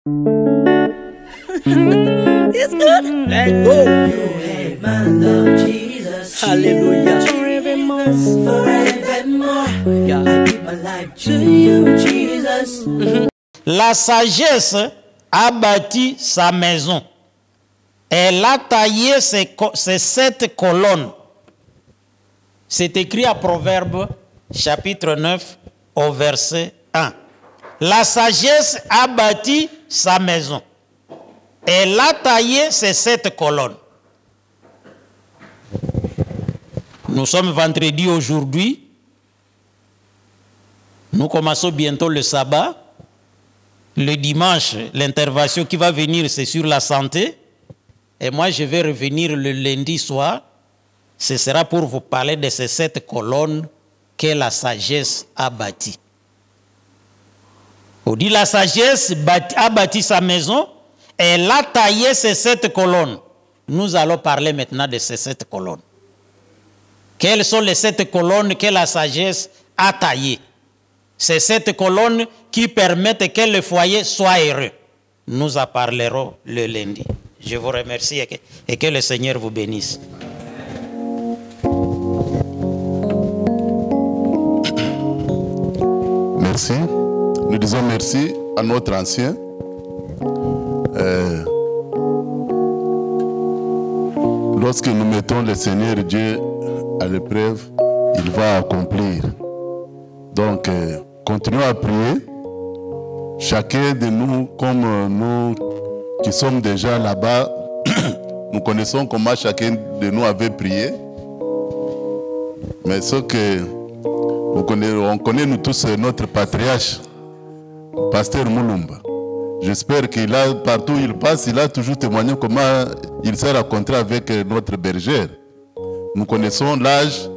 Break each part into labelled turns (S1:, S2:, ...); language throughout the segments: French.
S1: It's good. Let go. You had my love, Jesus. Hallelujah. Forevermore. Yeah. I give my life to you, Jesus.
S2: La sagesse a bâti sa maison. Elle a taillé ses 7 colonnes. C'est écrit à Proverbe, chapitre 9, au verset 1. La sagesse a bâti sa maison. Elle a taillé ses 7 colonnes. Nous sommes vendredi aujourd'hui. Nous commençons bientôt le sabbat. Le dimanche, l'intervention qui va venir, c'est sur la santé. Et moi, je vais revenir le lundi soir. Ce sera pour vous parler de ces 7 colonnes que la sagesse a bâties. On dit la sagesse a bâti sa maison. Elle a taillé ces 7 colonnes. Nous allons parler maintenant de ces 7 colonnes. Quelles sont les 7 colonnes que la sagesse a taillées? Ces 7 colonnes qui permettent que le foyer soit heureux. Nous en parlerons le lundi. Je vous remercie et que le Seigneur vous bénisse.
S3: Merci. Nous disons merci à notre ancien. Lorsque nous mettons le Seigneur Dieu à l'épreuve, il va accomplir. Donc, continuons à prier. Chacun de nous, comme nous qui sommes déjà là-bas, nous connaissons comment chacun de nous avait prié. Mais ce que on connaît nous tous notre patriarche, Pasteur Moulumba. J'espère qu'il a, partout où il passe, il a toujours témoigné comment il s'est rencontré avec notre bergère. Nous connaissons l'âge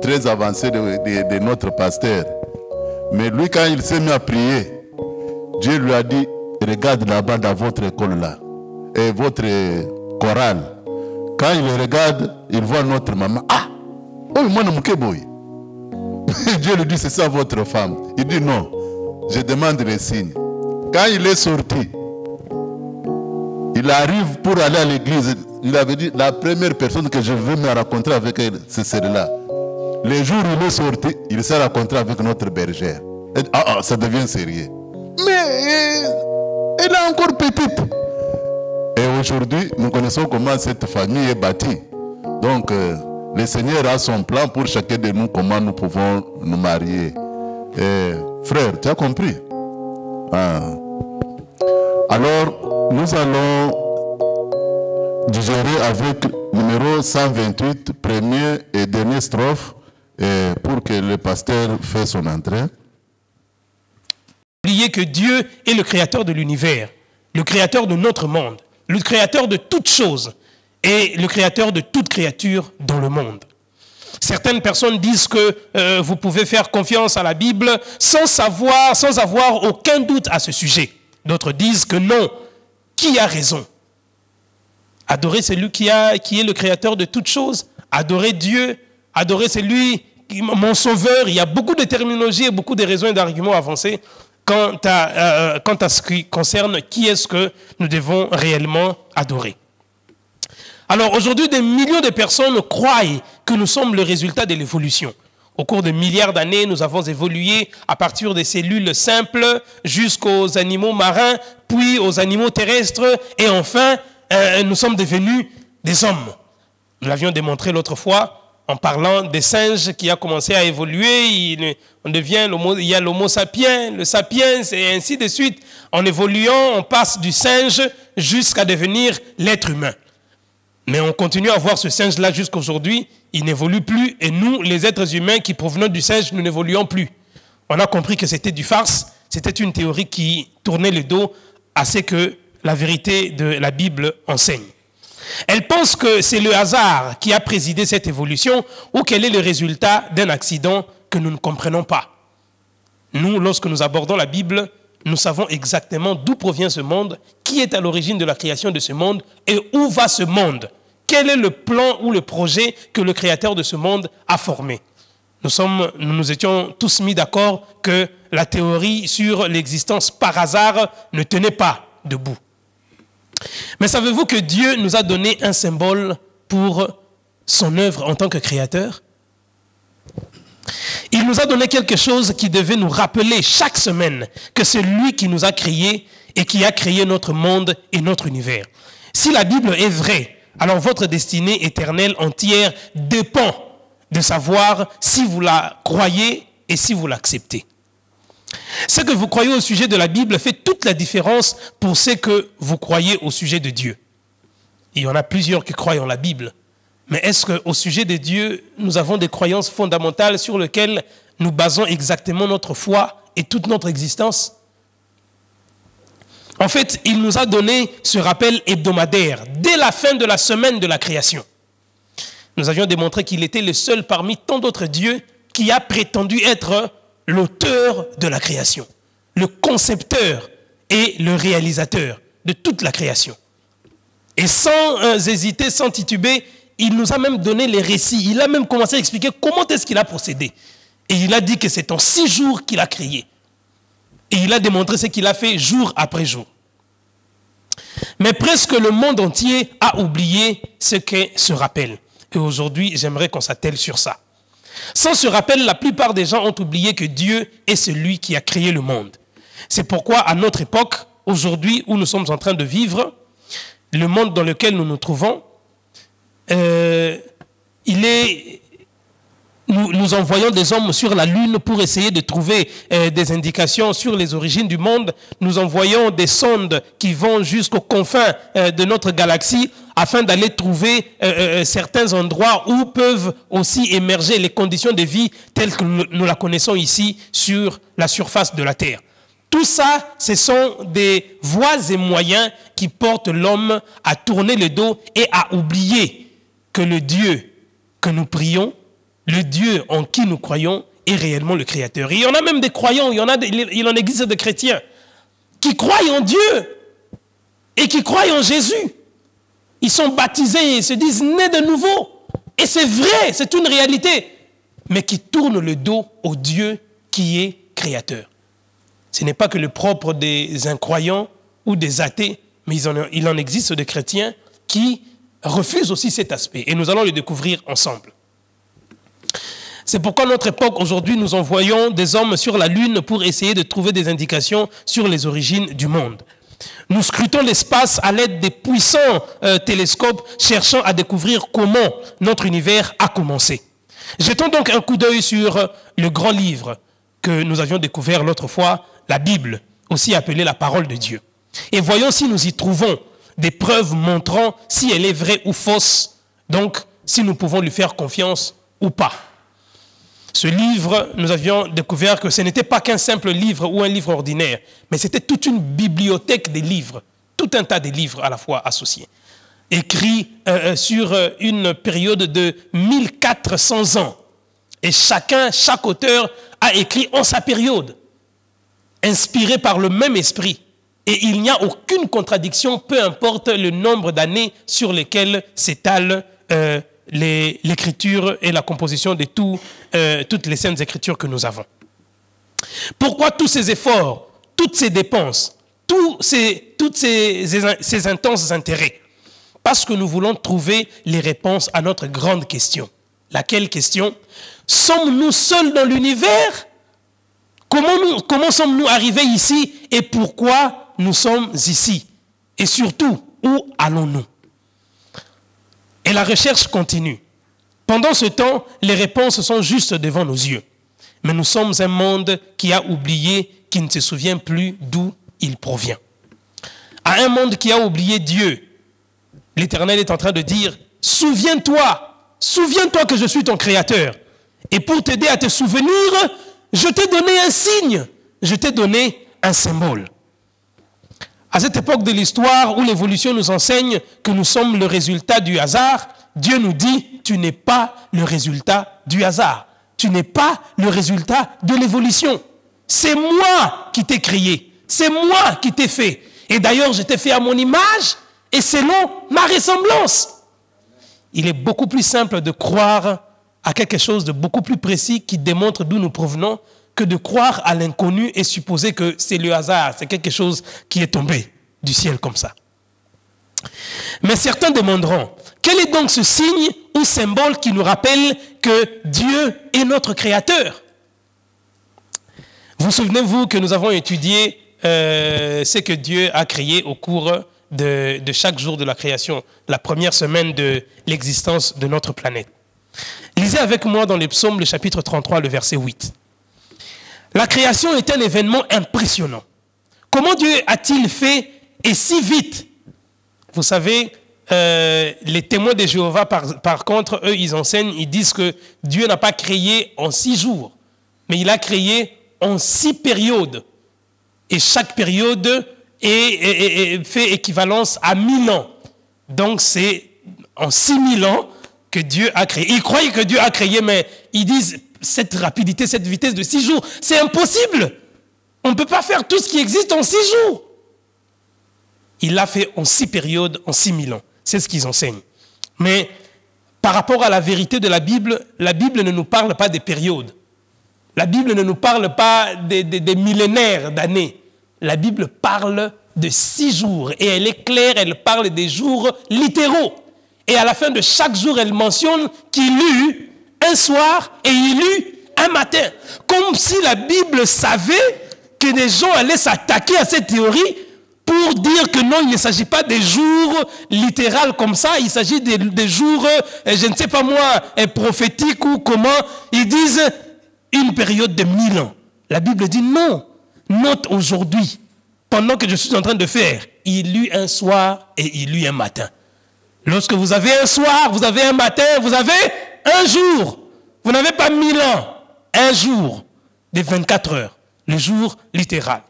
S3: très avancé de notre pasteur. Mais lui, quand il s'est mis à prier, Dieu lui a dit, regarde là-bas dans votre école là, et votre chorale. Quand il regarde, il voit notre maman. Ah! Oh, moi, Dieu lui dit, c'est ça votre femme. Il dit non, je demande les signes. Quand il est sorti, il arrive pour aller à l'église. Il avait dit, la première personne que je veux me rencontrer avec elle, c'est celle-là. Les jours où il est sorti, il s'est rencontré avec notre bergère. Et, ça devient sérieux. Mais elle est encore petite. Et aujourd'hui, nous connaissons comment cette famille est bâtie. Donc, le Seigneur a son plan pour chacun de nous, comment nous pouvons nous marier. Et, frère, tu as compris? Alors, nous allons digérer avec numéro 128, première et dernière strophe, pour que le pasteur fasse son entrée.
S4: Oubliez que Dieu est le créateur de l'univers, le créateur de notre monde, le créateur de toutes choses et le créateur de toute créature dans le monde. Certaines personnes disent que vous pouvez faire confiance à la Bible sans avoir aucun doute à ce sujet. D'autres disent que non. Qui a raison? Adorer celui qui est le créateur de toutes choses. Adorer Dieu. Adorer celui, mon sauveur. Il y a beaucoup de terminologies et beaucoup de raisons et d'arguments avancés quant à ce qui concerne qui est-ce que nous devons réellement adorer. Alors aujourd'hui, des millions de personnes croient que nous sommes le résultat de l'évolution. Au cours de milliards d'années, nous avons évolué à partir des cellules simples jusqu'aux animaux marins, puis aux animaux terrestres, et enfin, nous sommes devenus des hommes. Nous l'avions démontré l'autre fois en parlant des singes qui a commencé à évoluer. Il y a l'homo sapiens, le sapiens, et ainsi de suite. En évoluant, on passe du singe jusqu'à devenir l'être humain. Mais on continue à voir ce singe-là jusqu'aujourd'hui. Il n'évolue plus. Et nous, les êtres humains qui provenons du singe, nous n'évoluons plus. On a compris que c'était du farce. C'était une théorie qui tournait le dos à ce que la vérité de la Bible enseigne. Elle pense que c'est le hasard qui a présidé cette évolution ou quel est le résultat d'un accident que nous ne comprenons pas. Nous, lorsque nous abordons la Bible, nous savons exactement d'où provient ce monde, qui est à l'origine de la création de ce monde et où va ce monde. Quel est le plan ou le projet que le créateur de ce monde a formé? Nous nous étions tous mis d'accord que la théorie sur l'existence par hasard ne tenait pas. debout. Mais savez-vous que Dieu nous a donné un symbole pour son œuvre en tant que créateur? Il nous a donné quelque chose qui devait nous rappeler chaque semaine que c'est lui qui nous a créés et qui a créé notre monde et notre univers. Si la Bible est vraie, alors votre destinée éternelle entière dépend de savoir si vous la croyez et si vous l'acceptez. Ce que vous croyez au sujet de la Bible fait toute la différence pour ce que vous croyez au sujet de Dieu. Il y en a plusieurs qui croient en la Bible. Mais est-ce qu'au sujet de Dieu, nous avons des croyances fondamentales sur lesquelles nous basons exactement notre foi et toute notre existence? En fait, il nous a donné ce rappel hebdomadaire dès la fin de la semaine de la création. Nous avions démontré qu'il était le seul parmi tant d'autres dieux qui a prétendu être l'auteur de la création, le concepteur et le réalisateur de toute la création. Et sans hésiter, sans tituber, il nous a même donné les récits. Il a même commencé à expliquer comment est-ce qu'il a procédé. Et il a dit que c'est en 6 jours qu'il a créé. Et il a démontré ce qu'il a fait jour après jour. Mais presque le monde entier a oublié ce qu'est ce rappel. Et aujourd'hui, j'aimerais qu'on s'attelle sur ça. Sans ce rappel, la plupart des gens ont oublié que Dieu est celui qui a créé le monde. C'est pourquoi, à notre époque, aujourd'hui où nous sommes en train de vivre, le monde dans lequel nous nous trouvons, nous envoyons des hommes sur la Lune pour essayer de trouver des indications sur les origines du monde. Nous envoyons des sondes qui vont jusqu'aux confins de notre galaxie afin d'aller trouver certains endroits où peuvent aussi émerger les conditions de vie telles que nous la connaissons ici sur la surface de la Terre. Tout ça, ce sont des voies et moyens qui portent l'homme à tourner le dos et à oublier que le Dieu que nous prions, le Dieu en qui nous croyons, est réellement le Créateur. Et il y en a même des croyants, il en existe des chrétiens qui croient en Dieu et qui croient en Jésus. Ils sont baptisés et se disent nés de nouveau. Et c'est vrai, c'est une réalité. Mais qui tournent le dos au Dieu qui est Créateur. Ce n'est pas que le propre des incroyants ou des athées, mais il en existe des chrétiens qui refusent aussi cet aspect. Et nous allons le découvrir ensemble. C'est pourquoi, à notre époque, aujourd'hui, nous envoyons des hommes sur la Lune pour essayer de trouver des indications sur les origines du monde. Nous scrutons l'espace à l'aide des puissants télescopes, cherchant à découvrir comment notre univers a commencé. Jetons donc un coup d'œil sur le grand livre que nous avions découvert l'autre fois, la Bible, aussi appelée la parole de Dieu. Et voyons si nous y trouvons des preuves montrant si elle est vraie ou fausse, donc si nous pouvons lui faire confiance ou pas. Ce livre, nous avions découvert que ce n'était pas qu'un simple livre ou un livre ordinaire, mais c'était toute une bibliothèque des livres, tout un tas de livres à la fois associés, écrits sur une période de 1400 ans. Et chaque auteur a écrit en sa période, inspiré par le même esprit. Et il n'y a aucune contradiction, peu importe le nombre d'années sur lesquelles s'étale l'écriture et la composition de toutes les saintes écritures que nous avons. Pourquoi tous ces efforts, toutes ces dépenses, tous ces intenses intérêts? Parce que nous voulons trouver les réponses à notre grande question. Laquelle question? Sommes-nous seuls dans l'univers? Comment sommes-nous arrivés ici et pourquoi nous sommes ici? Et surtout, où allons-nous? Et la recherche continue. Pendant ce temps, les réponses sont juste devant nos yeux. Mais nous sommes un monde qui a oublié, qui ne se souvient plus d'où il provient. À un monde qui a oublié Dieu, l'Éternel est en train de dire, souviens-toi que je suis ton Créateur. Et pour t'aider à te souvenir, je t'ai donné un signe, je t'ai donné un symbole. À cette époque de l'histoire où l'évolution nous enseigne que nous sommes le résultat du hasard, Dieu nous dit, tu n'es pas le résultat du hasard. Tu n'es pas le résultat de l'évolution. C'est moi qui t'ai créé. C'est moi qui t'ai fait. Et d'ailleurs, je t'ai fait à mon image et selon ma ressemblance. Il est beaucoup plus simple de croire à quelque chose de beaucoup plus précis qui démontre d'où nous provenons que de croire à l'inconnu et supposer que c'est le hasard, c'est quelque chose qui est tombé du ciel comme ça. Mais certains demanderont, quel est donc ce signe ou symbole qui nous rappelle que Dieu est notre créateur? Vous souvenez-vous que nous avons étudié ce que Dieu a créé au cours de chaque jour de la création, la première semaine de l'existence de notre planète. Lisez avec moi dans les psaumes, le chapitre 33, le verset 8. La création est un événement impressionnant. Comment Dieu a-t-il fait et si vite? Vous savez, les témoins de Jéhovah, par contre, eux, ils enseignent, ils disent que Dieu n'a pas créé en 6 jours, mais il a créé en 6 périodes. Et chaque période fait équivalence à 1000 ans. Donc c'est en 6000 ans que Dieu a créé. Ils croient que Dieu a créé, mais ils disent cette rapidité, cette vitesse de 6 jours, c'est impossible. On ne peut pas faire tout ce qui existe en 6 jours. Il l'a fait en 6 périodes, en 6000 ans. C'est ce qu'ils enseignent. Mais par rapport à la vérité de la Bible ne nous parle pas des périodes. La Bible ne nous parle pas des millénaires d'années. La Bible parle de 6 jours. Et elle est claire, elle parle des jours littéraux. Et à la fin de chaque jour, elle mentionne qu'il eut un soir et il eut un matin. Comme si la Bible savait que des gens allaient s'attaquer à cette théorie pour dire que non, il ne s'agit pas des jours littéraux comme ça, il s'agit des jours, je ne sais pas moi, prophétiques ou comment. Ils disent une période de 1000 ans. La Bible dit non. Note aujourd'hui, pendant que je suis en train de faire, il eut un soir et il eut un matin. Lorsque vous avez un soir, vous avez un matin, vous avez un jour. Vous n'avez pas 1000 ans. Un jour de 24 heures. Le jour littéral.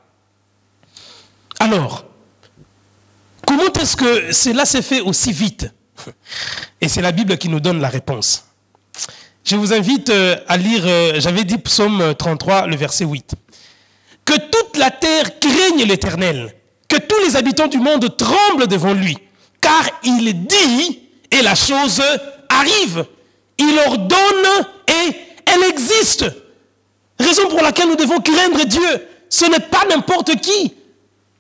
S4: Alors, comment est-ce que cela s'est fait aussi vite? Et c'est la Bible qui nous donne la réponse. Je vous invite à lire, j'avais dit psaume 33, le verset 8. Que toute la terre craigne l'Éternel, que tous les habitants du monde tremblent devant lui, car il dit et la chose arrive. Il ordonne et elle existe. Raison pour laquelle nous devons craindre Dieu. Ce n'est pas n'importe qui.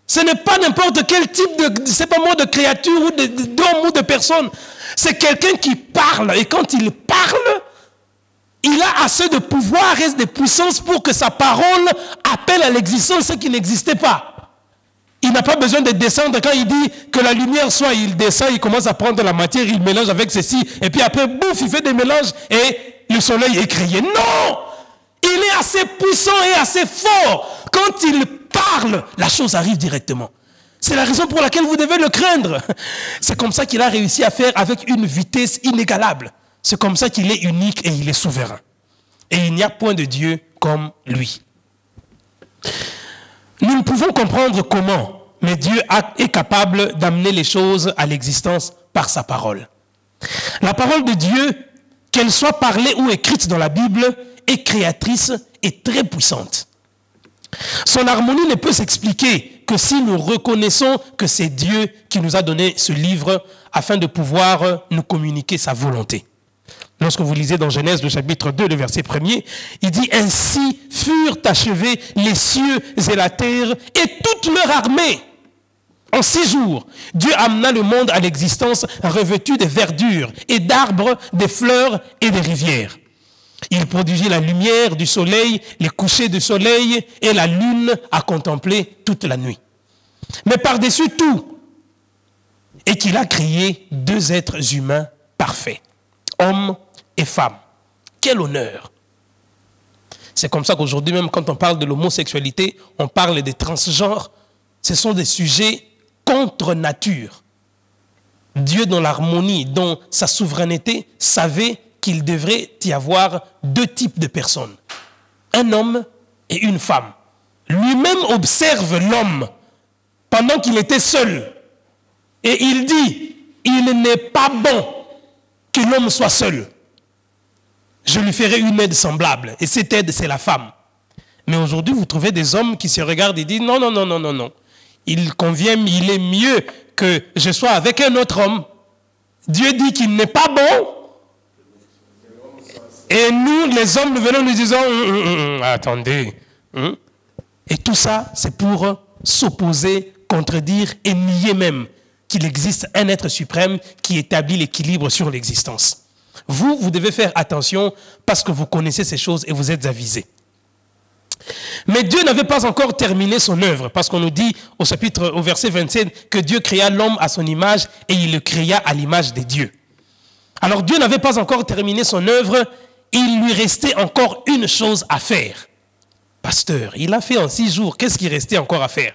S4: Ce n'est pas n'importe quel type de créature ou d'homme ou de personne. C'est quelqu'un qui parle. Et quand il parle, il a assez de pouvoir et de puissance pour que sa parole appelle à l'existence ce qui n'existait pas. Il n'a pas besoin de descendre. Quand il dit que la lumière soit, il descend, il commence à prendre la matière, il mélange avec ceci. Et puis après, bouf, il fait des mélanges et le soleil est créé. Non! Il est assez puissant et assez fort. Quand il parle, la chose arrive directement. C'est la raison pour laquelle vous devez le craindre. C'est comme ça qu'il a réussi à faire avec une vitesse inégalable. C'est comme ça qu'il est unique et il est souverain. Et il n'y a point de Dieu comme lui. Nous ne pouvons comprendre comment, mais Dieu est capable d'amener les choses à l'existence par sa parole. La parole de Dieu, qu'elle soit parlée ou écrite dans la Bible, est créatrice et très puissante. Son harmonie ne peut s'expliquer que si nous reconnaissons que c'est Dieu qui nous a donné ce livre afin de pouvoir nous communiquer sa volonté. Lorsque vous lisez dans Genèse, le chapitre 2, le verset 1er, il dit « Ainsi furent achevés les cieux et la terre et toute leur armée. En 6 jours, Dieu amena le monde à l'existence revêtu de verdure et d'arbres, des fleurs et des rivières. Il produisit la lumière du soleil, les couchers du soleil et la lune à contempler toute la nuit. Mais par-dessus tout, et qu'il a créé 2 êtres humains parfaits, hommes et femmes. Quel honneur! C'est comme ça qu'aujourd'hui, même quand on parle de l'homosexualité, on parle des transgenres. Ce sont des sujets contre nature. Dieu, dans l'harmonie, dans sa souveraineté, savait qu'il devrait y avoir 2 types de personnes. Un homme et une femme. Lui-même observe l'homme pendant qu'il était seul. Et il dit, il n'est pas bon que l'homme soit seul. Je lui ferai une aide semblable. Et cette aide, c'est la femme. Mais aujourd'hui, vous trouvez des hommes qui se regardent et disent, non, non, non, non, non, non. Il convient, il est mieux que je sois avec un autre homme. Dieu dit qu'il n'est pas bon. Et nous, les hommes, nous venons nous disons, attendez. Et tout ça, c'est pour s'opposer contredire et nier même qu'il existe un être suprême qui établit l'équilibre sur l'existence. Vous devez faire attention parce que vous connaissez ces choses et vous êtes avisés. Mais Dieu n'avait pas encore terminé son œuvre, parce qu'on nous dit au verset 27 que Dieu créa l'homme à son image et il le créa à l'image des dieux. Alors Dieu n'avait pas encore terminé son œuvre, il lui restait encore une chose à faire. Pasteur, il a fait en 6 jours, qu'est-ce qui restait encore à faire?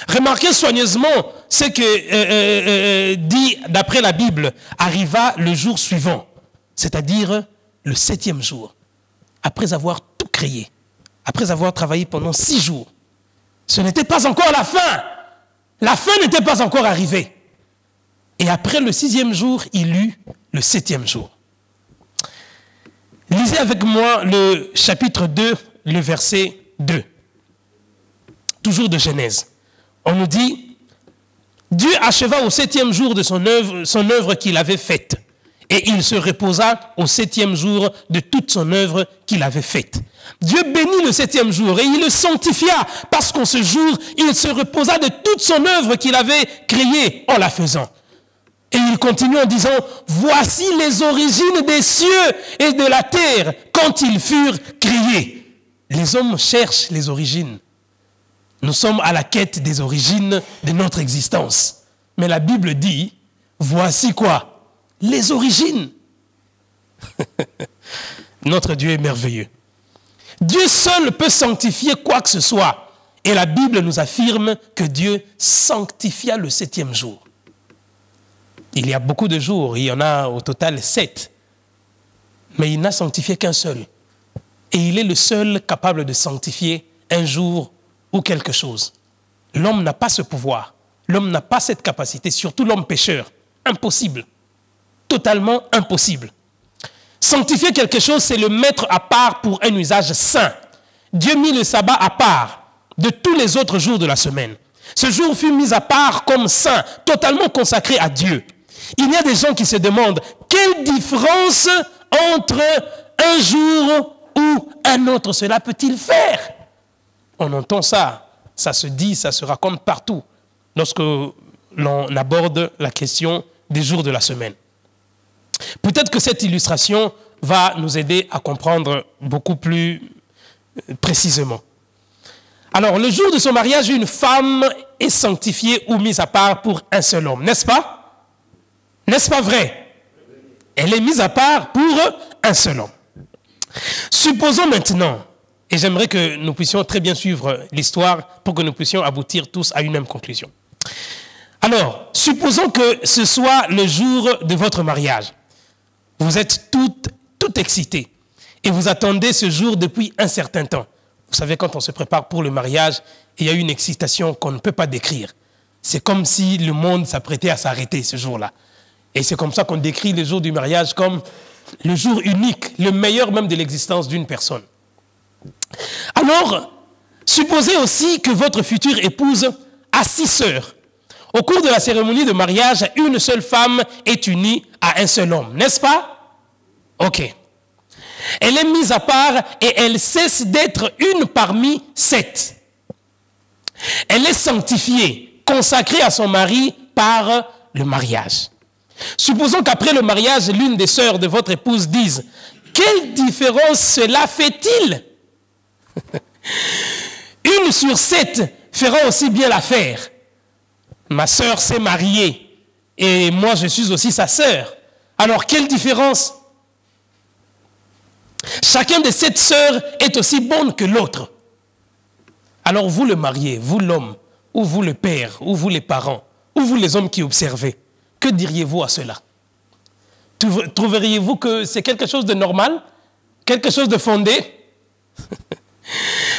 S4: Remarquez soigneusement ce que dit, d'après la Bible, arriva le jour suivant, c'est-à-dire le 7e jour, après avoir tout créé, après avoir travaillé pendant 6 jours. Ce n'était pas encore la fin. La fin n'était pas encore arrivée. Et après le 6e jour, il eut le 7e jour. Lisez avec moi le chapitre 2, le verset 2. Toujours de Genèse. On nous dit, Dieu acheva au 7e jour de son œuvre qu'il avait faite. Et il se reposa au 7e jour de toute son œuvre qu'il avait faite. Dieu bénit le 7e jour et il le sanctifia parce qu'en ce jour, il se reposa de toute son œuvre qu'il avait créée en la faisant. Et il continue en disant, voici les origines des cieux et de la terre quand ils furent créés. Les hommes cherchent les origines. Nous sommes à la quête des origines de notre existence. Mais la Bible dit, voici quoi? Les origines. Notre Dieu est merveilleux. Dieu seul peut sanctifier quoi que ce soit. Et la Bible nous affirme que Dieu sanctifia le 7e jour. Il y a beaucoup de jours, il y en a au total 7. Mais il n'a sanctifié qu'un seul. Et il est le seul capable de sanctifier un jour ou quelque chose. L'homme n'a pas ce pouvoir. L'homme n'a pas cette capacité, surtout l'homme pécheur. Impossible. Totalement impossible. Sanctifier quelque chose, c'est le mettre à part pour un usage saint. Dieu mit le sabbat à part de tous les autres jours de la semaine. Ce jour fut mis à part comme saint, totalement consacré à Dieu. Il y a des gens qui se demandent quelle différence entre un jour ou un autre cela peut-il faire? On entend ça, ça se dit, ça se raconte partout lorsque l'on aborde la question des jours de la semaine. Peut-être que cette illustration va nous aider à comprendre beaucoup plus précisément. Alors, le jour de son mariage, une femme est sanctifiée ou mise à part pour un seul homme, n'est-ce pas? N'est-ce pas vrai? Elle est mise à part pour un seul homme. Supposons maintenant, et j'aimerais que nous puissions très bien suivre l'histoire pour que nous puissions aboutir tous à une même conclusion. Alors, supposons que ce soit le jour de votre mariage. Vous êtes tout excités et vous attendez ce jour depuis un certain temps. Vous savez, quand on se prépare pour le mariage, il y a une excitation qu'on ne peut pas décrire. C'est comme si le monde s'apprêtait à s'arrêter ce jour-là. Et c'est comme ça qu'on décrit le jour du mariage comme le jour unique, le meilleur même de l'existence d'une personne. Alors, supposez aussi que votre future épouse a 6 sœurs. Au cours de la cérémonie de mariage, une seule femme est unie à un seul homme, n'est-ce pas? Ok. Elle est mise à part et elle cesse d'être une parmi 7. Elle est sanctifiée, consacrée à son mari par le mariage. Supposons qu'après le mariage, l'une des sœurs de votre épouse dise « Quelle différence cela fait-il » Une sur 7 fera aussi bien l'affaire. Ma sœur s'est mariée et moi je suis aussi sa sœur. Alors quelle différence? Chacun de 7 sœurs est aussi bonne que l'autre. Alors vous le marié, vous l'homme, ou vous le père, ou vous les parents, ou vous les hommes qui observez, que diriez-vous à cela? Trouveriez-vous que c'est quelque chose de normal? Quelque chose de fondé?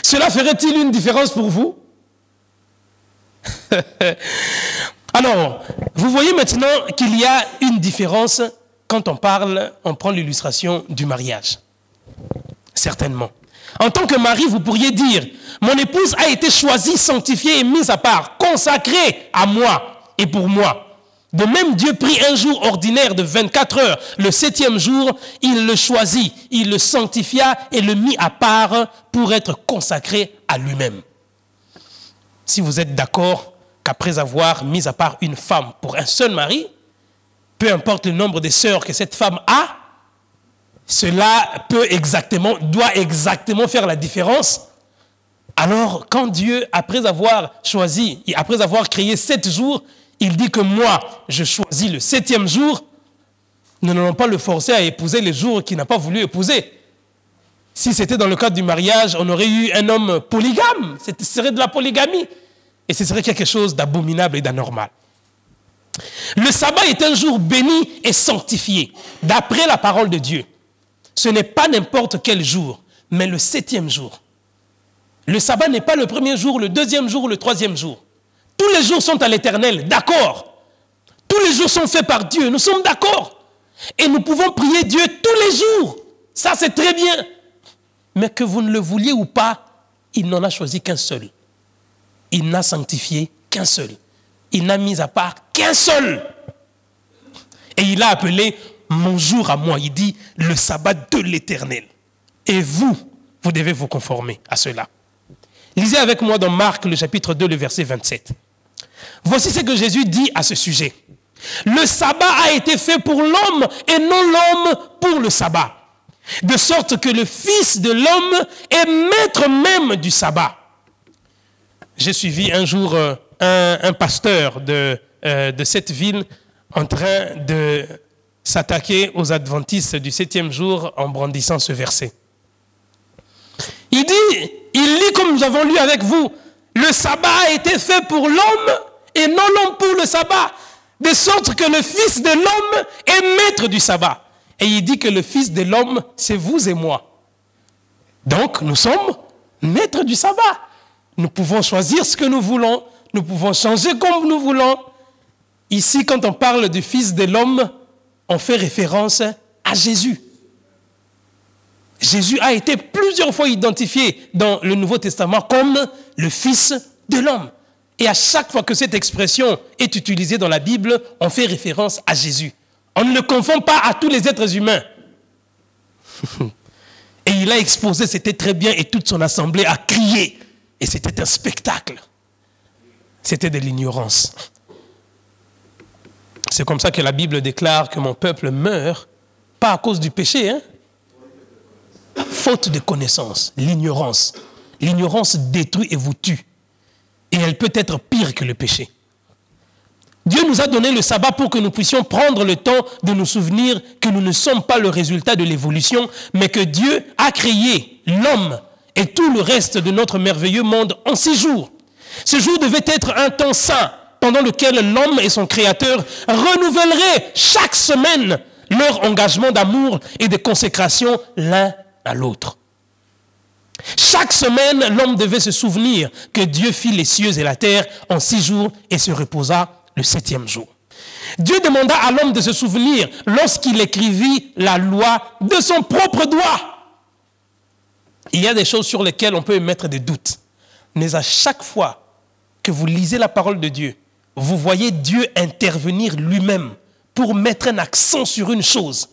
S4: Cela ferait-il une différence pour vous? Alors, vous voyez maintenant qu'il y a une différence quand on prend l'illustration du mariage. Certainement. En tant que mari, vous pourriez dire, mon épouse a été choisie, sanctifiée et mise à part, consacrée à moi et pour moi. De même, Dieu prit un jour ordinaire de 24 heures, le 7e jour, il le choisit, il le sanctifia et le mit à part pour être consacré à lui-même. Si vous êtes d'accord qu'après avoir mis à part une femme pour un seul mari, peu importe le nombre de sœurs que cette femme a, cela doit exactement faire la différence. Alors, quand Dieu, après avoir choisi, et après avoir créé 7 jours, il dit que moi, je choisis le 7e jour, nous n'allons pas le forcer à épouser les jours qu'il n'a pas voulu épouser. Si c'était dans le cadre du mariage, on aurait eu un homme polygame. Ce serait de la polygamie. Et ce serait quelque chose d'abominable et d'anormal. Le sabbat est un jour béni et sanctifié, d'après la parole de Dieu. Ce n'est pas n'importe quel jour, mais le 7e jour. Le sabbat n'est pas le 1er jour, le 2e jour, le 3e jour. Tous les jours sont à l'Éternel, d'accord. Tous les jours sont faits par Dieu, nous sommes d'accord. Et nous pouvons prier Dieu tous les jours. Ça, c'est très bien. Mais que vous ne le vouliez ou pas, il n'en a choisi qu'un seul. Il n'a sanctifié qu'un seul. Il n'a mis à part qu'un seul. Et il a appelé mon jour à moi. Il dit le sabbat de l'Éternel. Et vous devez vous conformer à cela. Lisez avec moi dans Marc, le chapitre 2, le verset 27. Voici ce que Jésus dit à ce sujet. Le sabbat a été fait pour l'homme et non l'homme pour le sabbat. De sorte que le Fils de l'homme est maître même du sabbat. J'ai suivi un jour un pasteur de cette ville en train de s'attaquer aux adventistes du 7e jour en brandissant ce verset. Il lit comme nous avons lu avec vous, le sabbat a été fait pour l'homme et non l'homme pour le sabbat, de sorte que le Fils de l'homme est maître du sabbat. Et il dit que le Fils de l'homme, c'est vous et moi. Donc, nous sommes maîtres du sabbat. Nous pouvons choisir ce que nous voulons. Nous pouvons changer comme nous voulons. Ici, quand on parle du Fils de l'homme, on fait référence à Jésus. Jésus a été plusieurs fois identifié dans le Nouveau Testament comme le Fils de l'homme. Et à chaque fois que cette expression est utilisée dans la Bible, on fait référence à Jésus. On ne le confond pas à tous les êtres humains. Et il a exposé, c'était très bien, et toute son assemblée a crié. Et c'était un spectacle. C'était de l'ignorance. C'est comme ça que la Bible déclare que mon peuple meurt, pas à cause du péché, hein? Faute de connaissance, l'ignorance. L'ignorance détruit et vous tue. Et elle peut être pire que le péché. Dieu nous a donné le sabbat pour que nous puissions prendre le temps de nous souvenir que nous ne sommes pas le résultat de l'évolution, mais que Dieu a créé l'homme et tout le reste de notre merveilleux monde en 6 jours. Ce jour devait être un temps saint, pendant lequel l'homme et son créateur renouvelleraient chaque semaine leur engagement d'amour et de consécration l'un à l'autre. Chaque semaine, l'homme devait se souvenir que Dieu fit les cieux et la terre en 6 jours et se reposa le 7e jour. Dieu demanda à l'homme de se souvenir lorsqu'il écrivit la loi de son propre doigt. Il y a des choses sur lesquelles on peut émettre des doutes. Mais à chaque fois que vous lisez la parole de Dieu, vous voyez Dieu intervenir lui-même pour mettre un accent sur une chose.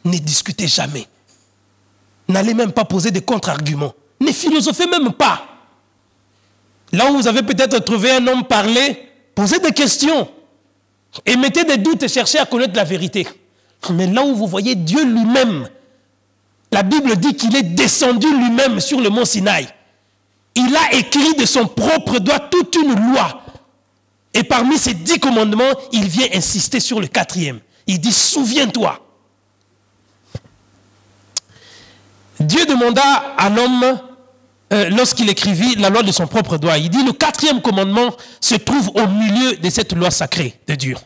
S4: Ne discutez jamais. N'allez même pas poser des contre-arguments. Ne philosophez même pas. Là où vous avez peut-être trouvé un homme parler, posez des questions. Émettez des doutes et cherchez à connaître la vérité. Mais là où vous voyez Dieu lui-même, la Bible dit qu'il est descendu lui-même sur le mont Sinaï. Il a écrit de son propre doigt toute une loi. Et parmi ces 10 commandements, il vient insister sur le 4e. Il dit, souviens-toi. Dieu demanda à l'homme, lorsqu'il écrivit la loi de son propre doigt, il dit, le 4e commandement se trouve au milieu de cette loi sacrée de Dieu.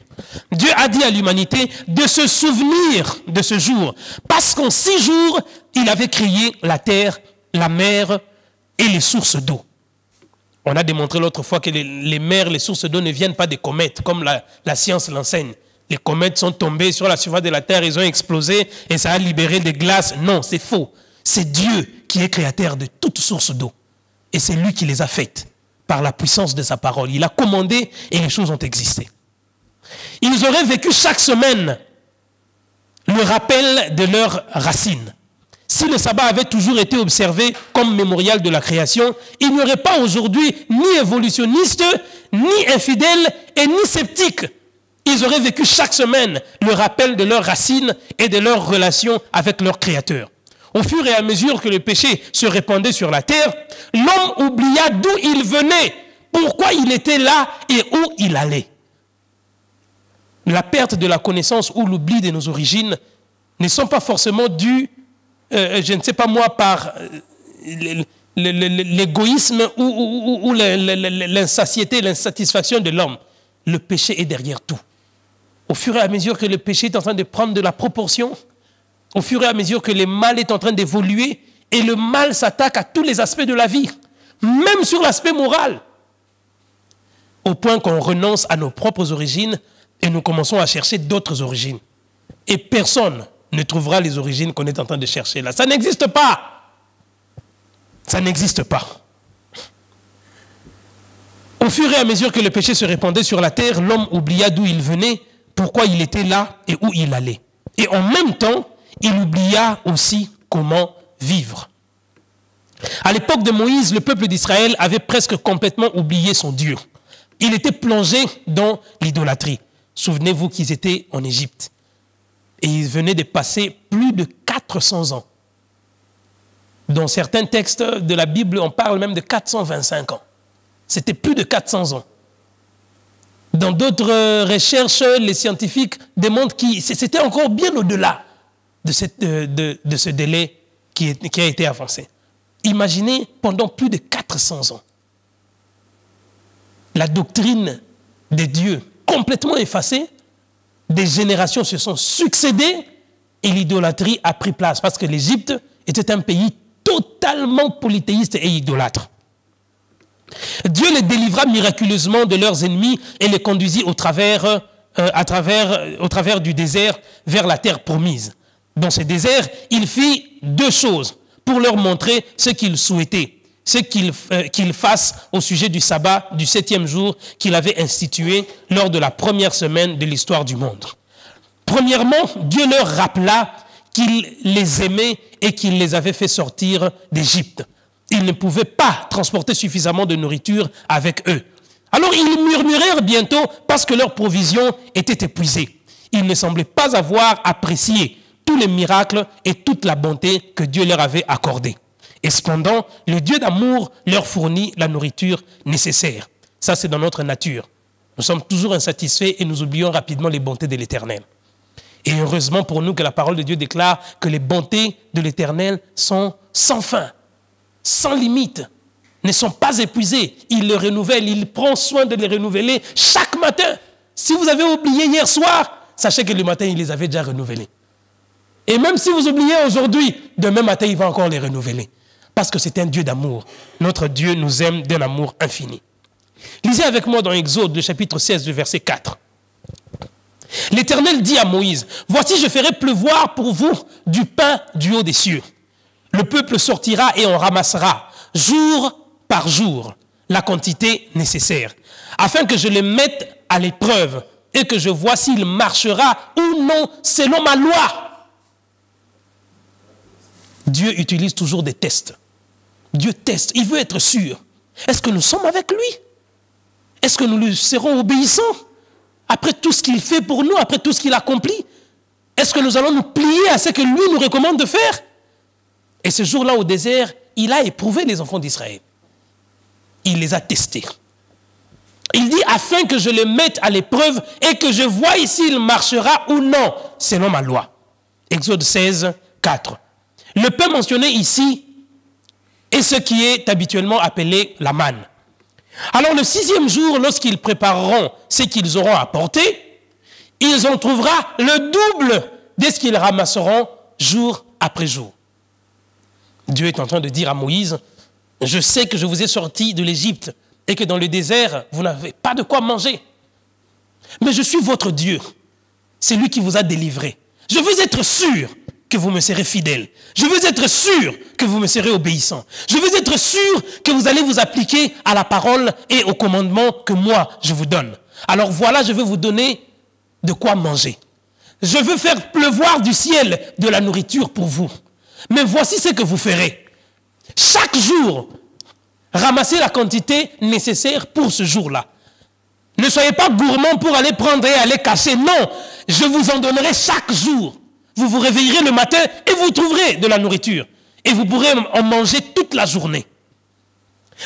S4: Dieu a dit à l'humanité de se souvenir de ce jour, parce qu'en 6 jours, il avait créé la terre, la mer et les sources d'eau. On a démontré l'autre fois que les mers, les sources d'eau ne viennent pas des comètes, comme la science l'enseigne. Les comètes sont tombées sur la surface de la terre, ils ont explosé et ça a libéré des glaces. Non, c'est faux. C'est Dieu qui est créateur de toutes sources d'eau. Et c'est lui qui les a faites par la puissance de sa parole. Il a commandé et les choses ont existé. Ils auraient vécu chaque semaine le rappel de leurs racines. Si le sabbat avait toujours été observé comme mémorial de la création, il n'y aurait pas aujourd'hui ni évolutionnistes, ni infidèles et ni sceptiques. Ils auraient vécu chaque semaine le rappel de leurs racines et de leurs relations avec leur Créateur. Au fur et à mesure que le péché se répandait sur la terre, l'homme oublia d'où il venait, pourquoi il était là et où il allait. La perte de la connaissance ou l'oubli de nos origines ne sont pas forcément dus, je ne sais pas moi, par l'égoïsme ou l'insatiété, l'insatisfaction de l'homme. Le péché est derrière tout. Au fur et à mesure que le péché est en train de prendre de la proportion, au fur et à mesure que le mal est en train d'évoluer, et le mal s'attaque à tous les aspects de la vie, même sur l'aspect moral, au point qu'on renonce à nos propres origines et nous commençons à chercher d'autres origines. Et personne ne trouvera les origines qu'on est en train de chercher là. Ça n'existe pas. Ça n'existe pas. Au fur et à mesure que le péché se répandait sur la terre, l'homme oublia d'où il venait, pourquoi il était là et où il allait. Et en même temps, il oublia aussi comment vivre. À l'époque de Moïse, le peuple d'Israël avait presque complètement oublié son Dieu. Il était plongé dans l'idolâtrie. Souvenez-vous qu'ils étaient en Égypte. Et ils venaient de passer plus de 400 ans. Dans certains textes de la Bible, on parle même de 425 ans. C'était plus de 400 ans. Dans d'autres recherches, les scientifiques démontrent que c'était encore bien au-delà de ce délai qui a été avancé. Imaginez, pendant plus de 400 ans, la doctrine de Dieu complètement effacée, des générations se sont succédées et l'idolâtrie a pris place parce que l'Égypte était un pays totalement polythéiste et idolâtre. Dieu les délivra miraculeusement de leurs ennemis et les conduisit au travers du désert vers la terre promise. Dans ce désert, il fit deux choses pour leur montrer ce qu'il souhaitait, ce qu'il fasse au sujet du sabbat du 7e jour qu'il avait institué lors de la première semaine de l'histoire du monde. Premièrement, Dieu leur rappela qu'il les aimait et qu'il les avait fait sortir d'Égypte. Ils ne pouvaient pas transporter suffisamment de nourriture avec eux. Alors ils murmurèrent bientôt parce que leur provision était épuisée. Ils ne semblaient pas avoir apprécié tous les miracles et toute la bonté que Dieu leur avait accordés. Et cependant, le Dieu d'amour leur fournit la nourriture nécessaire. Ça, c'est dans notre nature. Nous sommes toujours insatisfaits et nous oublions rapidement les bontés de l'Éternel. Et heureusement pour nous que la parole de Dieu déclare que les bontés de l'Éternel sont sans fin, sans limite, ne sont pas épuisées. Il les renouvelle, il prend soin de les renouveler chaque matin. Si vous avez oublié hier soir, sachez que le matin, il les avait déjà renouvelés. Et même si vous oubliez aujourd'hui, demain matin, il va encore les renouveler. Parce que c'est un Dieu d'amour. Notre Dieu nous aime d'un amour infini. Lisez avec moi dans Exode, le chapitre 16, le verset 4. L'Éternel dit à Moïse, « Voici, je ferai pleuvoir pour vous du pain du haut des cieux. Le peuple sortira et on ramassera, jour par jour, la quantité nécessaire, afin que je les mette à l'épreuve et que je vois s'il marchera ou non selon ma loi. » Dieu utilise toujours des tests. Dieu teste, il veut être sûr. Est-ce que nous sommes avec lui? Est-ce que nous lui serons obéissants? Après tout ce qu'il fait pour nous, après tout ce qu'il accomplit, est-ce que nous allons nous plier à ce que lui nous recommande de faire? Et ce jour-là au désert, il a éprouvé les enfants d'Israël. Il les a testés. Il dit, afin que je les mette à l'épreuve et que je voie s'il marchera ou non, selon ma loi. Exode 16, 4. Le pain mentionné ici est ce qui est habituellement appelé la manne. Alors le 6e jour, lorsqu'ils prépareront ce qu'ils auront apporté, ils en trouveront le double de ce qu'ils ramasseront jour après jour. Dieu est en train de dire à Moïse, je sais que je vous ai sorti de l'Égypte et que dans le désert, vous n'avez pas de quoi manger. Mais je suis votre Dieu. C'est lui qui vous a délivré. Je veux être sûr que vous me serez fidèle. Je veux être sûr que vous me serez obéissant. Je veux être sûr que vous allez vous appliquer à la parole et au commandement que moi, je vous donne. Alors voilà, je veux vous donner de quoi manger. Je veux faire pleuvoir du ciel de la nourriture pour vous. Mais voici ce que vous ferez. Chaque jour, ramassez la quantité nécessaire pour ce jour-là. Ne soyez pas gourmand pour aller prendre et aller cacher. Non, je vous en donnerai chaque jour. Vous vous réveillerez le matin et vous trouverez de la nourriture. Et vous pourrez en manger toute la journée.